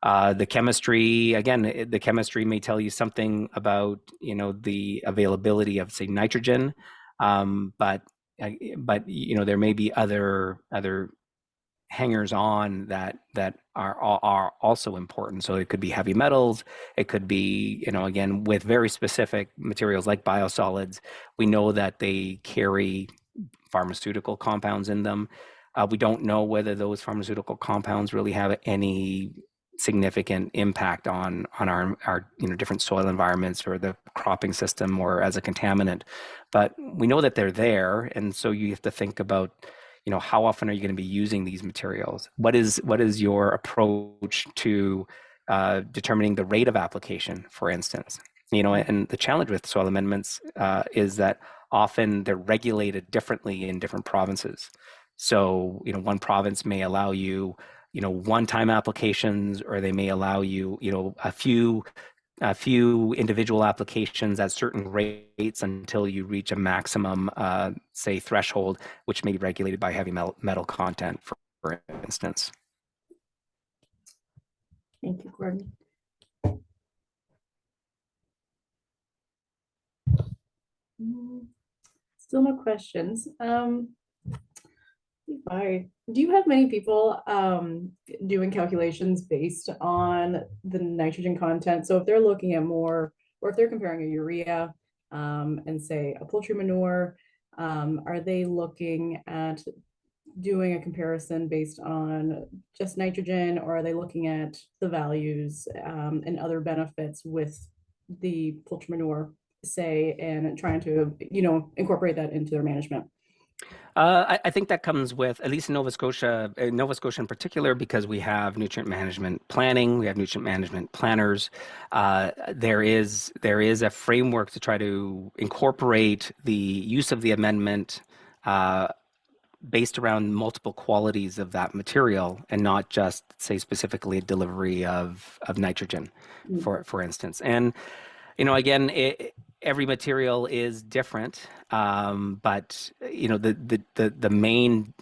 The chemistry, again, the chemistry may tell you something about the availability of, say, nitrogen, but there may be other hangers on that are also important. So it could be heavy metals. It could be, again, with very specific materials like biosolids, we know that they carry pharmaceutical compounds in them. We don't know whether those pharmaceutical compounds really have any significant impact on our different soil environments or the cropping system or as a contaminant, but we know that they're there, and so you have to think about how often are you going to be using these materials? What is your approach to determining the rate of application, for instance? And the challenge with soil amendments is that often they're regulated differently in different provinces. So, one province may allow you, one-time applications, or they may allow you, a few individual applications at certain rates until you reach a maximum, say, threshold, which may be regulated by heavy metal content, for instance. Thank you, Gordon. Still no questions. Do you have many people doing calculations based on the nitrogen content? So if they're looking at more, or if they're comparing a urea and say a poultry manure, are they looking at doing a comparison based on just nitrogen, or are they looking at the values and other benefits with the poultry manure, say, and trying to, incorporate that into their management? I think that comes with, at least in Nova Scotia in particular, because we have nutrient management planning, we have nutrient management planners. There is a framework to try to incorporate the use of the amendment based around multiple qualities of that material, and not just, say, specifically a delivery of nitrogen, for instance. And again, every material is different, but the main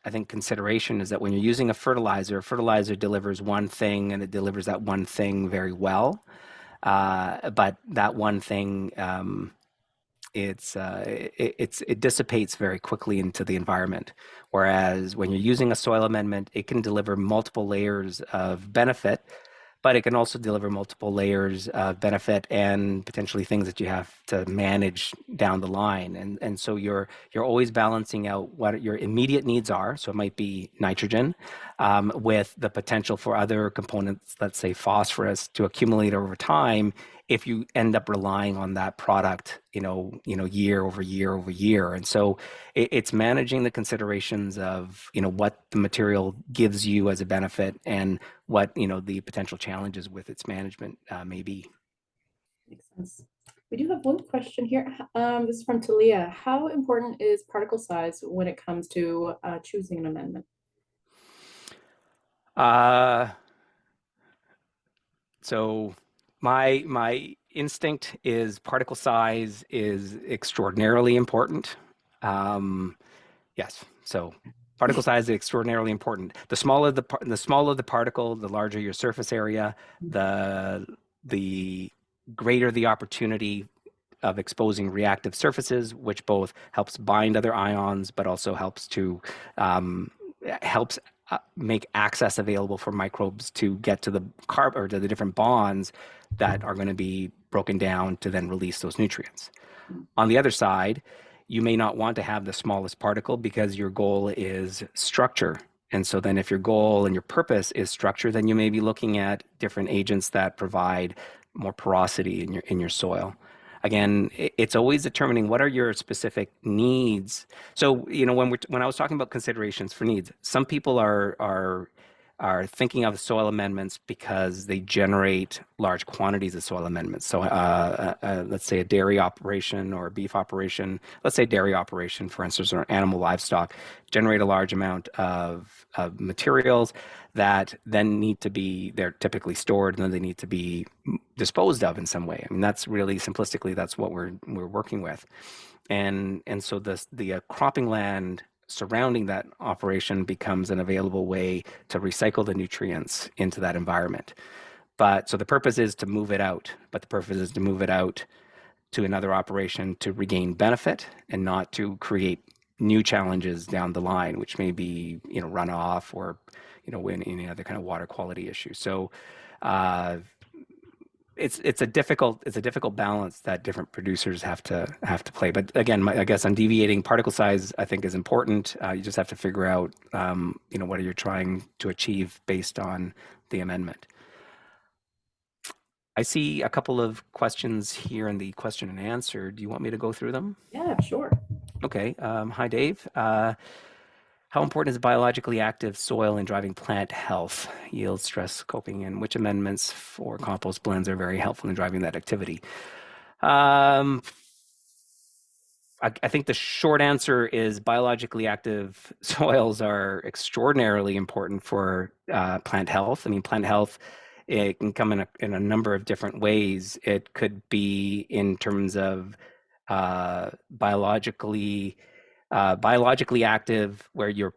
I think consideration is that when you're using a fertilizer delivers one thing, and it delivers that one thing very well, but that one thing it dissipates very quickly into the environment. Whereas when you're using a soil amendment, it can deliver multiple layers of benefit, but it can also deliver multiple layers of benefit and potentially things that you have to manage down the line. And so you're always balancing out what your immediate needs are. So it might be nitrogen, with the potential for other components, let's say phosphorus, to accumulate over time if you end up relying on that product, year over year over year. And so it's managing the considerations of, what the material gives you as a benefit and what, the potential challenges with its management may be. Makes sense. We do have one question here. This is from Talia. How important is particle size when it comes to choosing an amendment? Uh, so my instinct is particle size is extraordinarily important. Um, Yes. So particle size is extraordinarily important. The smaller the particle, the larger your surface area, the greater the opportunity of exposing reactive surfaces, which both helps bind other ions, but also um, helps make access available for microbes to get to the carb or to the different bonds that are going to be broken down to then release those nutrients. On the other side, you may not want to have the smallest particle because your goal is structure. And so then if your goal and your purpose is structure, then you may be looking at different agents that provide more porosity in your soil. Again, it's always determining what are your specific needs. So, when I was talking about considerations for needs, some people are thinking of soil amendments because they generate large quantities of soil amendments. So let's say a dairy operation or a beef operation, let's say dairy operation, for instance, or animal livestock, generate a large amount of materials that then they're typically stored and then they need to be disposed of in some way. I mean, that's really simplistically, that's what we're working with. And so the cropping land surrounding that operation becomes an available way to recycle the nutrients into that environment. But so the purpose is to move it out, but the purpose is to move it out to another operation to regain benefit and not to create new challenges down the line, which may be, runoff or, any other kind of water quality issue. So uh, it's a difficult balance that different producers have to play. But again, I guess I'm deviating. Particle size, I think, is important. You just have to figure out, what are you trying to achieve based on the amendment. I see a couple of questions here in the question and answer. Do you want me to go through them? Yeah, sure. Okay. Hi, Dave. How important is biologically active soil in driving plant health, yield, stress, coping, and which amendments for compost blends are very helpful in driving that activity? Um, I think the short answer is biologically active soils are extraordinarily important for plant health. I mean, plant health, it can come in a number of different ways. It could be in terms of uh, biologically biologically active, where you're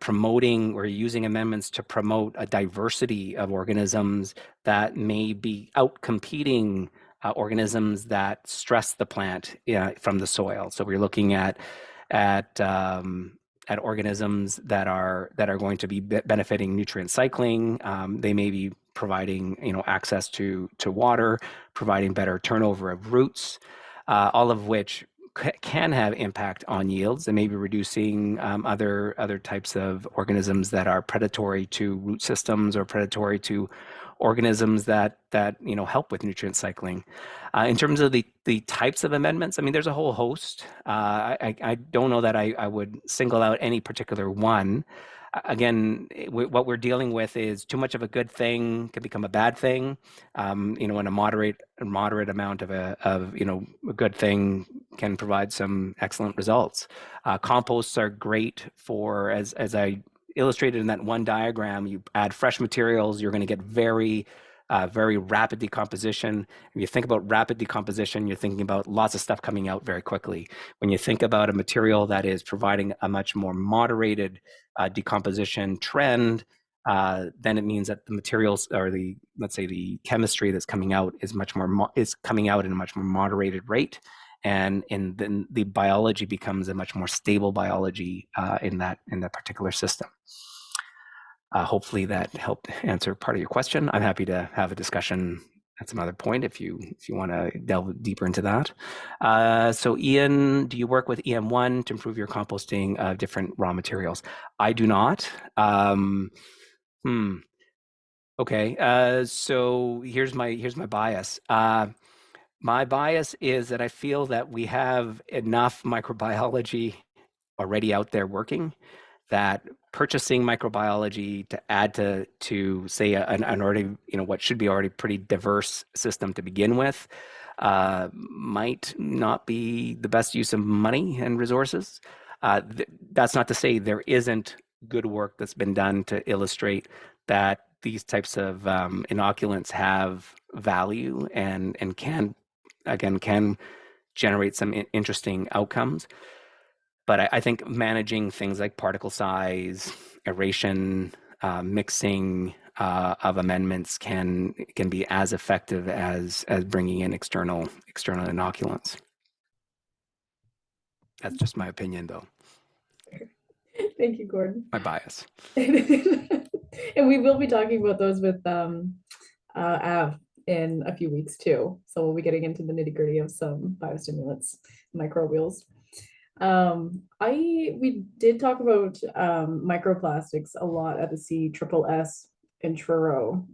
using amendments to promote a diversity of organisms that may be out competing organisms that stress the plant from the soil. So we're looking at at organisms that are going to be benefiting nutrient cycling. They may be providing access to water, providing better turnover of roots, all of which can have impact on yields. They may be reducing other types of organisms that are predatory to root systems or predatory to organisms that help with nutrient cycling. In terms of the types of amendments, I mean, there's a whole host. I don't know that I would single out any particular one. Again, what we're dealing with is too much of a good thing can become a bad thing. And a moderate amount of a good thing can provide some excellent results. Composts are great for, as I illustrated in that one diagram, you add fresh materials, you're going to get very rapid decomposition. If you think about rapid decomposition, you're thinking about lots of stuff coming out very quickly. When you think about a material that is providing a much more moderated decomposition trend, then it means that the materials or let's say the chemistry that's coming out is coming out in a much more moderated rate, and then the biology becomes a much more stable biology in that particular system. Hopefully that helped answer part of your question. I'm happy to have a discussion at some other point if you want to delve deeper into that. So Ian, do you work with EM1 to improve your composting of different raw materials? I do not. Hmm. Okay. So here's my bias. My bias is that I feel that we have enough microbiology already out there working, that purchasing microbiology to add to say an already, what should be already pretty diverse system to begin with, might not be the best use of money and resources. That's not to say there isn't good work that's been done to illustrate that these types of inoculants have value and can generate some interesting outcomes. But I think managing things like particle size, aeration, mixing of amendments can be as effective as bringing in external inoculants. That's just my opinion, though. Thank you, Gordon. My bias. And we will be talking about those with Av in a few weeks too. So we'll be getting into the nitty gritty of some biostimulants, microbials. We did talk about microplastics a lot at the CSSS in Truro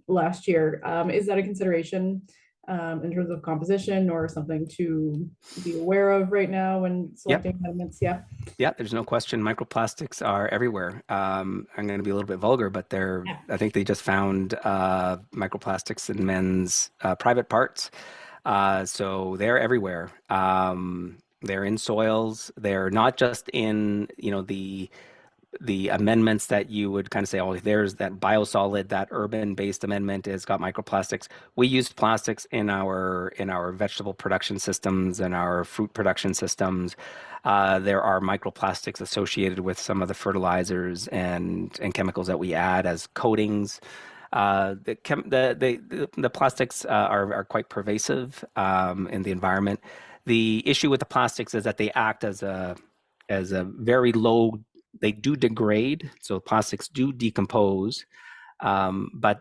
last year. Is that a consideration in terms of composition or something to be aware of right now when Yep. selecting amendments? Yeah. Yeah, there's no question. Microplastics are everywhere. I'm going to be a little bit vulgar, but Yeah. I think they just found microplastics in men's private parts. So they're everywhere. They're in soils. They're not just in, the amendments that you would kind of say, oh, there's that biosolid, that urban-based amendment has got microplastics. We use plastics in our vegetable production systems and our fruit production systems. There are microplastics associated with some of the fertilizers and chemicals that we add as coatings. The plastics are quite pervasive in the environment. The issue with the plastics is that they act as a very low. They do degrade, so plastics do decompose, but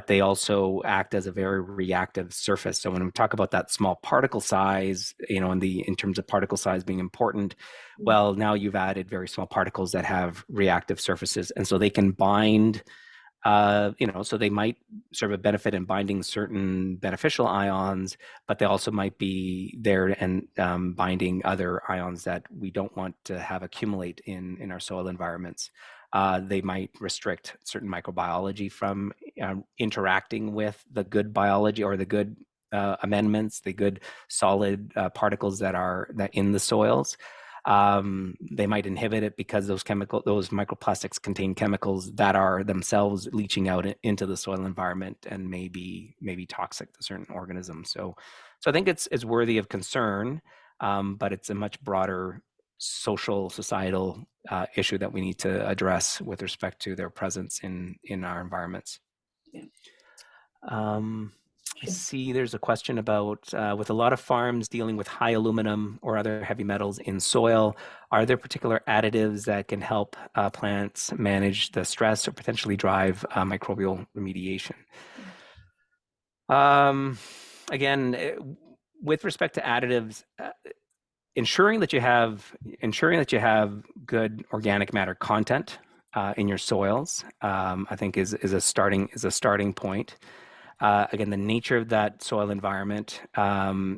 they also act as a very reactive surface. So when we talk about that small particle size, in terms of particle size being important, well, now you've added very small particles that have reactive surfaces, and so they can bind. So they might serve a benefit in binding certain beneficial ions, but they also might be there and binding other ions that we don't want to have accumulate in our soil environments. They might restrict certain microbiology from interacting with the good biology or the good amendments, the good solid particles that in the soils. They might inhibit it because those microplastics contain chemicals that are themselves leaching out into the soil environment and maybe toxic to certain organisms. So I think it's worthy of concern, but it's a much broader social, societal issue that we need to address with respect to their presence in our environments. Yeah. I see there's a question about with a lot of farms dealing with high aluminum or other heavy metals in soil, are there particular additives that can help plants manage the stress or potentially drive microbial remediation? Again, with respect to additives, ensuring that you have good organic matter content in your soils, I think is a starting point. Again, the nature of that soil environment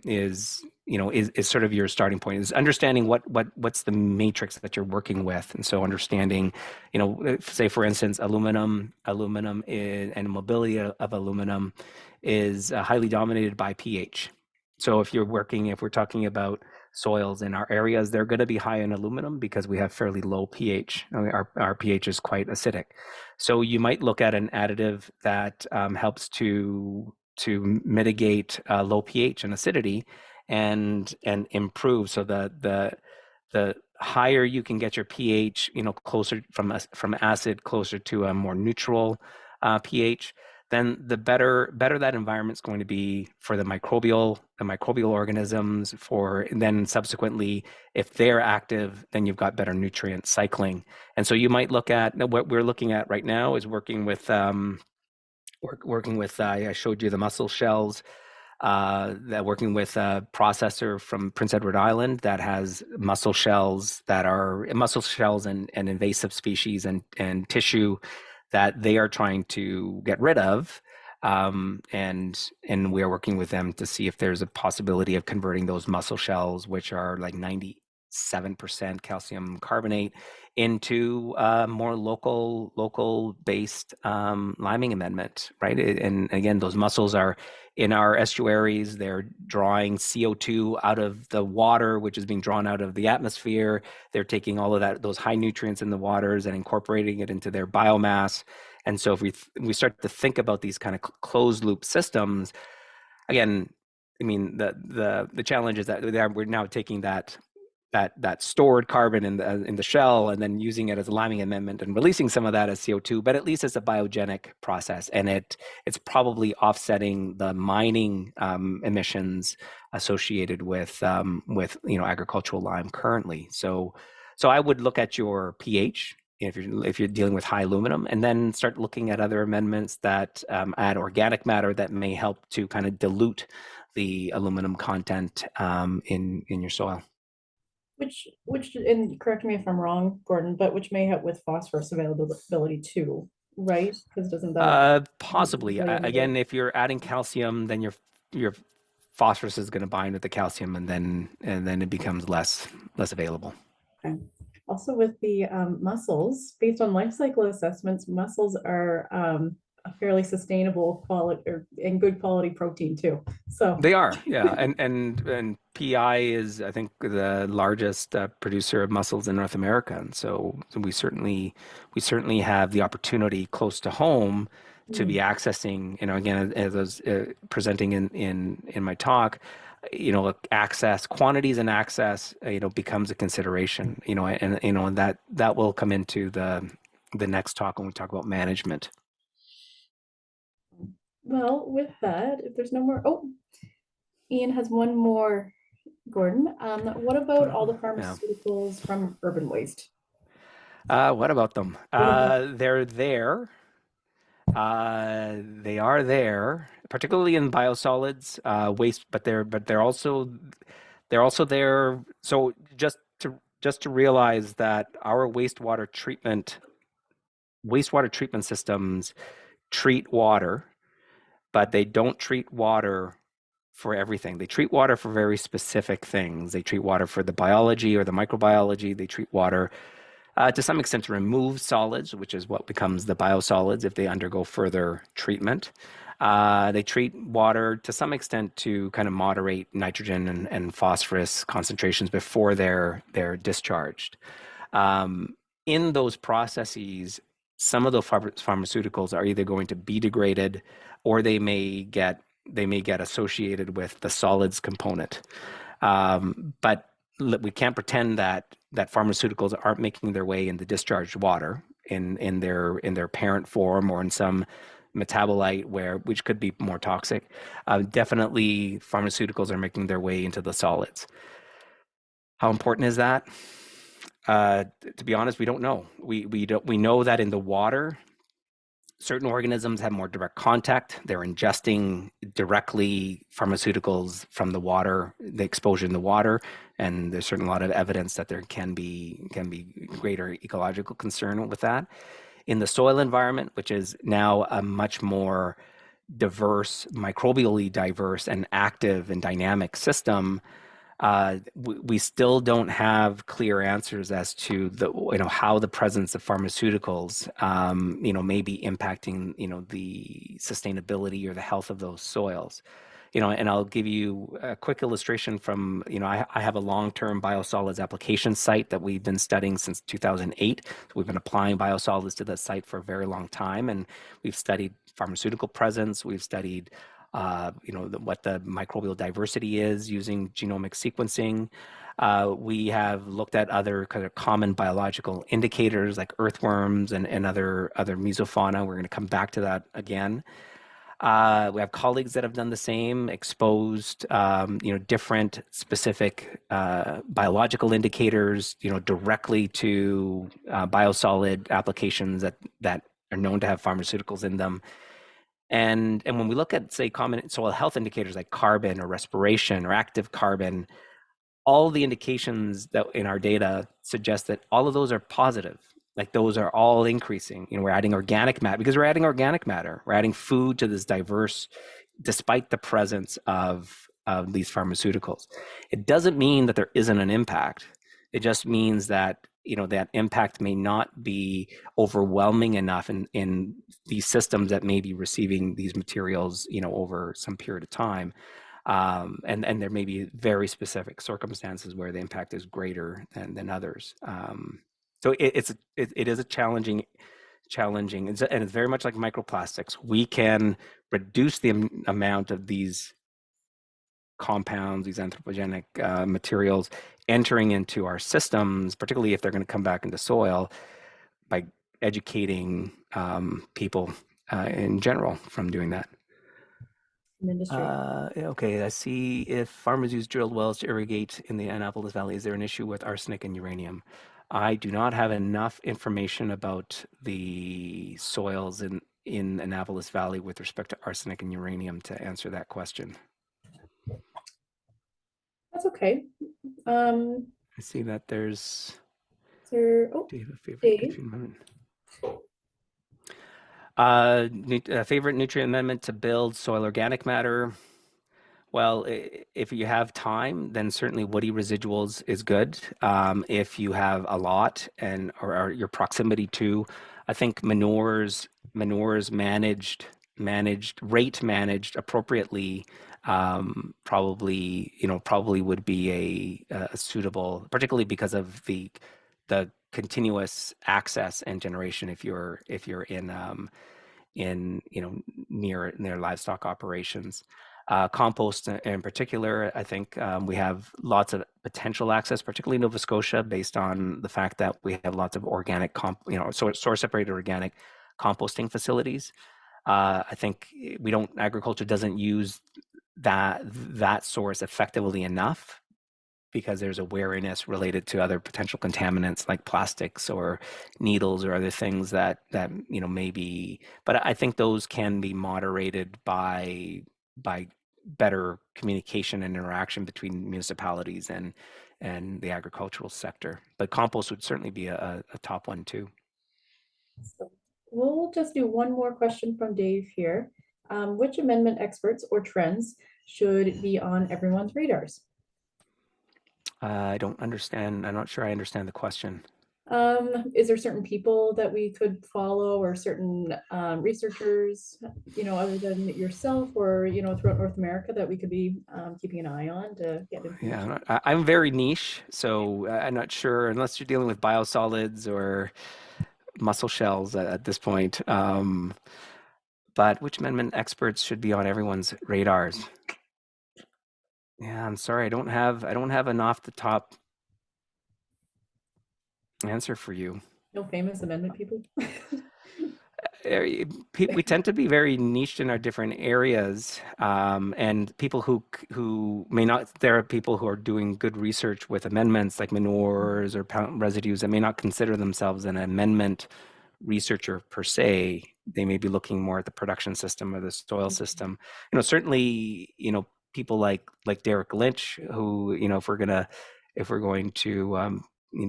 is sort of your starting point. Is understanding what's the matrix that you're working with, and so understanding, say for instance, aluminum and mobility of aluminum is highly dominated by pH. So if we're talking about soils in our areas, they're going to be high in aluminum because we have fairly low pH. Our pH is quite acidic. So you might look at an additive that helps to mitigate low pH and acidity and improve. So the higher you can get your pH, closer from acid closer to a more neutral pH, then the better that environment's going to be for the microbial organisms. For and then subsequently, if they're active, then you've got better nutrient cycling. And so you might look at what we're looking at right now is working with I showed you the mussel shells, that working with a processor from Prince Edward Island that has mussel shells and invasive species and tissue that they are trying to get rid of. And we are working with them to see if there's a possibility of converting those mussel shells, which are like 97% calcium carbonate, into more local based liming amendment, right? And again, those mussels are in our estuaries. They're drawing CO2 out of the water, which is being drawn out of the atmosphere. They're taking all of those high nutrients in the waters and incorporating it into their biomass. And so if we start to think about these kind of closed loop systems, again, I mean the challenge is that we're now taking that stored carbon in the shell and then using it as a liming amendment and releasing some of that as CO2, but at least it's a biogenic process, and it's probably offsetting the mining emissions associated with agricultural lime currently. So I would look at your pH if you're dealing with high aluminum, and then start looking at other amendments that add organic matter that may help to kind of dilute the aluminum content in your soil. And correct me if I'm wrong, Gordon, but which may help with phosphorus availability too, right? Because doesn't that Possibly. play into Again, if you're adding calcium, then your phosphorus is going to bind with the calcium, and then it becomes less available. okay. Also with the mussels, based on life cycle assessments, mussels are a fairly sustainable quality and good quality protein too. So They are, yeah, and PI is, I think, the largest producer of mussels in North America, and so we certainly have the opportunity close to home to be mm, accessing, again, as I was presenting in my talk, access quantities and access, becomes a consideration, and that will come into the next talk when we talk about management. well, with that, if there's no more, oh, Ian has one more, Gordon. What about all the Yeah. pharmaceuticals from urban waste? What about them? What about They're there. They are there, particularly in biosolids waste, but they're also there. So just to realize that our wastewater treatment systems treat water, but they don't treat water for everything. They treat water for very specific things. They treat water for the biology or the microbiology. They treat water to some extent to remove solids, which is what becomes the biosolids if they undergo further treatment. They treat water to some extent to kind of moderate nitrogen and phosphorus concentrations before they're discharged. Um, in those processes, some of the pharmaceuticals are either going to be degraded, or they may get associated with the solids component. But we can't pretend that pharmaceuticals aren't making their way in the discharged water in their parent form or in some metabolite which could be more toxic. Definitely, pharmaceuticals are making their way into the solids. How important is that? To be honest, we don't know. We know that in the water, certain organisms have more direct contact. They're ingesting directly pharmaceuticals from the water, the exposure in the water, and there's certainly a lot of evidence that there can be greater ecological concern with that. In the soil environment, which is now a much more diverse, microbially diverse and active and dynamic system, we still don't have clear answers as to how the presence of pharmaceuticals may be impacting the sustainability or the health of those soils. And I'll give you a quick illustration from, I have a long-term biosolids application site that we've been studying since 2008. So we've been applying biosolids to that site for a very long time, and we've studied pharmaceutical presence. We've studied what the microbial diversity is using genomic sequencing. We have looked at other kind of common biological indicators like earthworms and other mesofauna. We're going to come back to that again. We have colleagues that have done the same, exposed different specific biological indicators, directly to biosolid applications that are known to have pharmaceuticals in them. And when we look at, say, common soil health indicators like carbon or respiration or active carbon, all the indications that in our data suggest that all of those are positive. Like those are all increasing. We're adding organic matter because we're adding organic matter. We're adding food to this diverse, despite the presence of these pharmaceuticals. It doesn't mean that there isn't an impact. It just means that that impact may not be overwhelming enough in these systems that may be receiving these materials over some period of time, and there may be very specific circumstances where the impact is greater than others. So it is a challenging, and it's very much like microplastics. We can reduce the amount of these compounds, these anthropogenic materials entering into our systems, particularly if they're going to come back into soil, by educating people in general from doing that. in industry? Okay, I see if farmers use drilled wells to irrigate in the Annapolis Valley, is there an issue with arsenic and uranium? I do not have enough information about the soils in Annapolis Valley with respect to arsenic and uranium to answer that question. That's okay. Um, I see that there's, is there, oh, do you have a favorite Dave, nutrient amendment? Favorite nutrient amendment to build soil organic matter. Well, if you have time, then certainly woody residuals is good. If you have a lot or your proximity to, I think manures rate managed appropriately, probably would be a suitable, particularly because of the continuous access and generation. If you're in near livestock operations. Compost in particular, I think we have lots of potential access, particularly in Nova Scotia, based on the fact that we have lots of organic, source separated organic composting facilities. I think agriculture doesn't use that source effectively enough because there's awareness related to other potential contaminants like plastics or needles or other things that maybe, but I think those can be moderated by better communication and interaction between municipalities and the agricultural sector. But compost would certainly be a top one too. so we'll just do one more question from Dave here. Which amendment experts or trends should be on everyone's radars? I don't understand. I'm not sure I understand the question. Is there certain people that we could follow or certain researchers, other than yourself or, throughout North America that we could be keeping an eye on to get Yeah, information? I'm very niche, so I'm not sure unless you're dealing with biosolids or muscle shells at this point. But which amendment experts should be on everyone's radars? Yeah, I'm sorry, I don't have an off the top answer for you. No famous amendment people? We tend to be very niched in our different areas, and people who may not. There are people who are doing good research with amendments like manures or residues that may not consider themselves an amendment researcher per se. They may be looking more at the production system or the soil system. Certainly, people like Derek Lynch, who if we're going to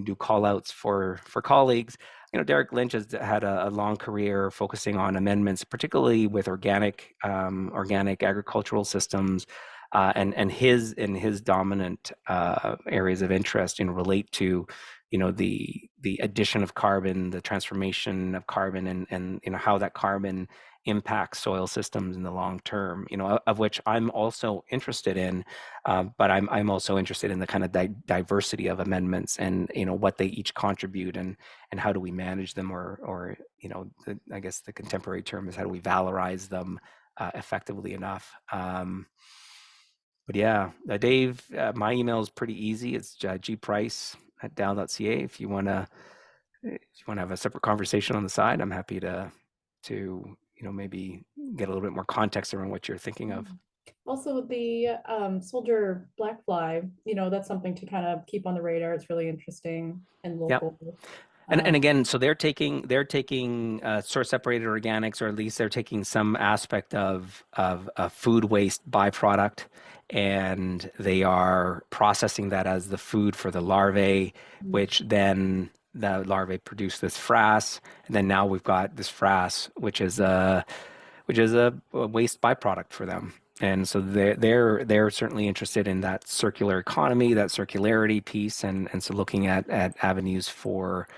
do call outs for colleagues. Derek Lynch has had a long career focusing on amendments, particularly with organic agricultural systems, and his dominant areas of interest relate to the addition of carbon, the transformation of carbon, and how that carbon impacts soil systems in the long term. Of which I'm also interested in, but I'm also interested in the kind of diversity of amendments and what they each contribute and how do we manage them, or I guess the contemporary term is how do we valorize them effectively enough. But yeah, Dave, my email is pretty easy. It's gprice@dow.ca. If you want to have a separate conversation on the side, I'm happy to maybe get a little bit more context around what you're thinking of. Mm. Also, the soldier black fly, that's something to kind of keep on the radar. It's really interesting and Yeah. local. And Um, again, so they're taking source separated organics, or at least they're taking some aspect of a food waste byproduct, and they are processing that as the food for the larvae, which then the larvae produce this frass, and then now we've got this frass, which is a waste byproduct for them. And so they're certainly interested in that circular economy, that circularity piece, and so looking at avenues for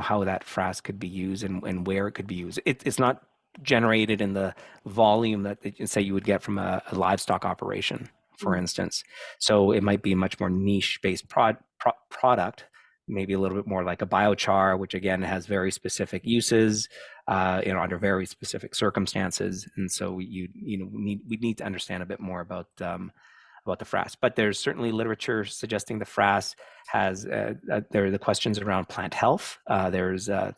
how that frass could be used and where it could be used. It's not generated in the volume that say you would get from a livestock operation, for mm, instance. So it might be a much more niche based product, maybe a little bit more like a biochar, which again has very specific uses, under very specific circumstances. And so we need to understand a bit more about the frass. But there's certainly literature suggesting the frass has there are the questions around plant health. There's uh,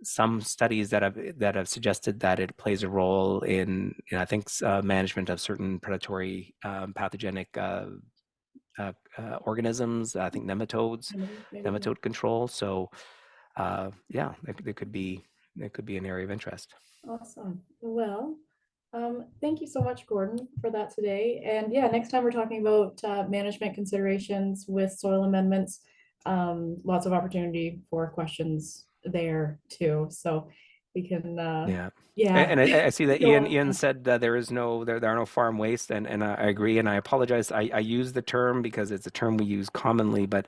some studies that have suggested that it plays a role in, I think, management of certain predatory pathogenic organisms. I think nematodes, maybe. nematode control. So yeah, it could be an area of interest. Awesome. Well, thank you so much, Gordon, for that today. And yeah, next time we're talking about management considerations with soil amendments. Lots of opportunity for questions there too. So we can, Yeah. yeah, And I see that go Ian on. said there are no farm waste, and I agree, and I apologize. I use the term because it's a term we use commonly, but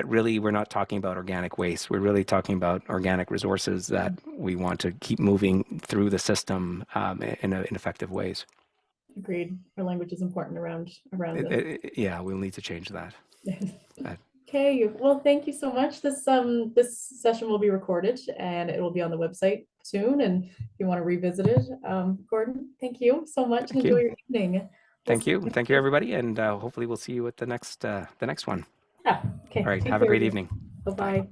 really we're not talking about organic waste. We're really talking about organic resources that we want to keep moving through the system in effective ways. Agreed. Our language is important around this. Yeah, we'll need to change that. Uh, Okay, well, thank you so much. This session will be recorded and it will be on the website soon. And if you want to revisit it, Gordon, thank you so much and Thank enjoy you. your evening. We'll Thank see you. you. Thank you, everybody. And hopefully we'll see you at the next one. Yeah, All okay, right. take Have a care, great you. evening. Bye. Bye-bye.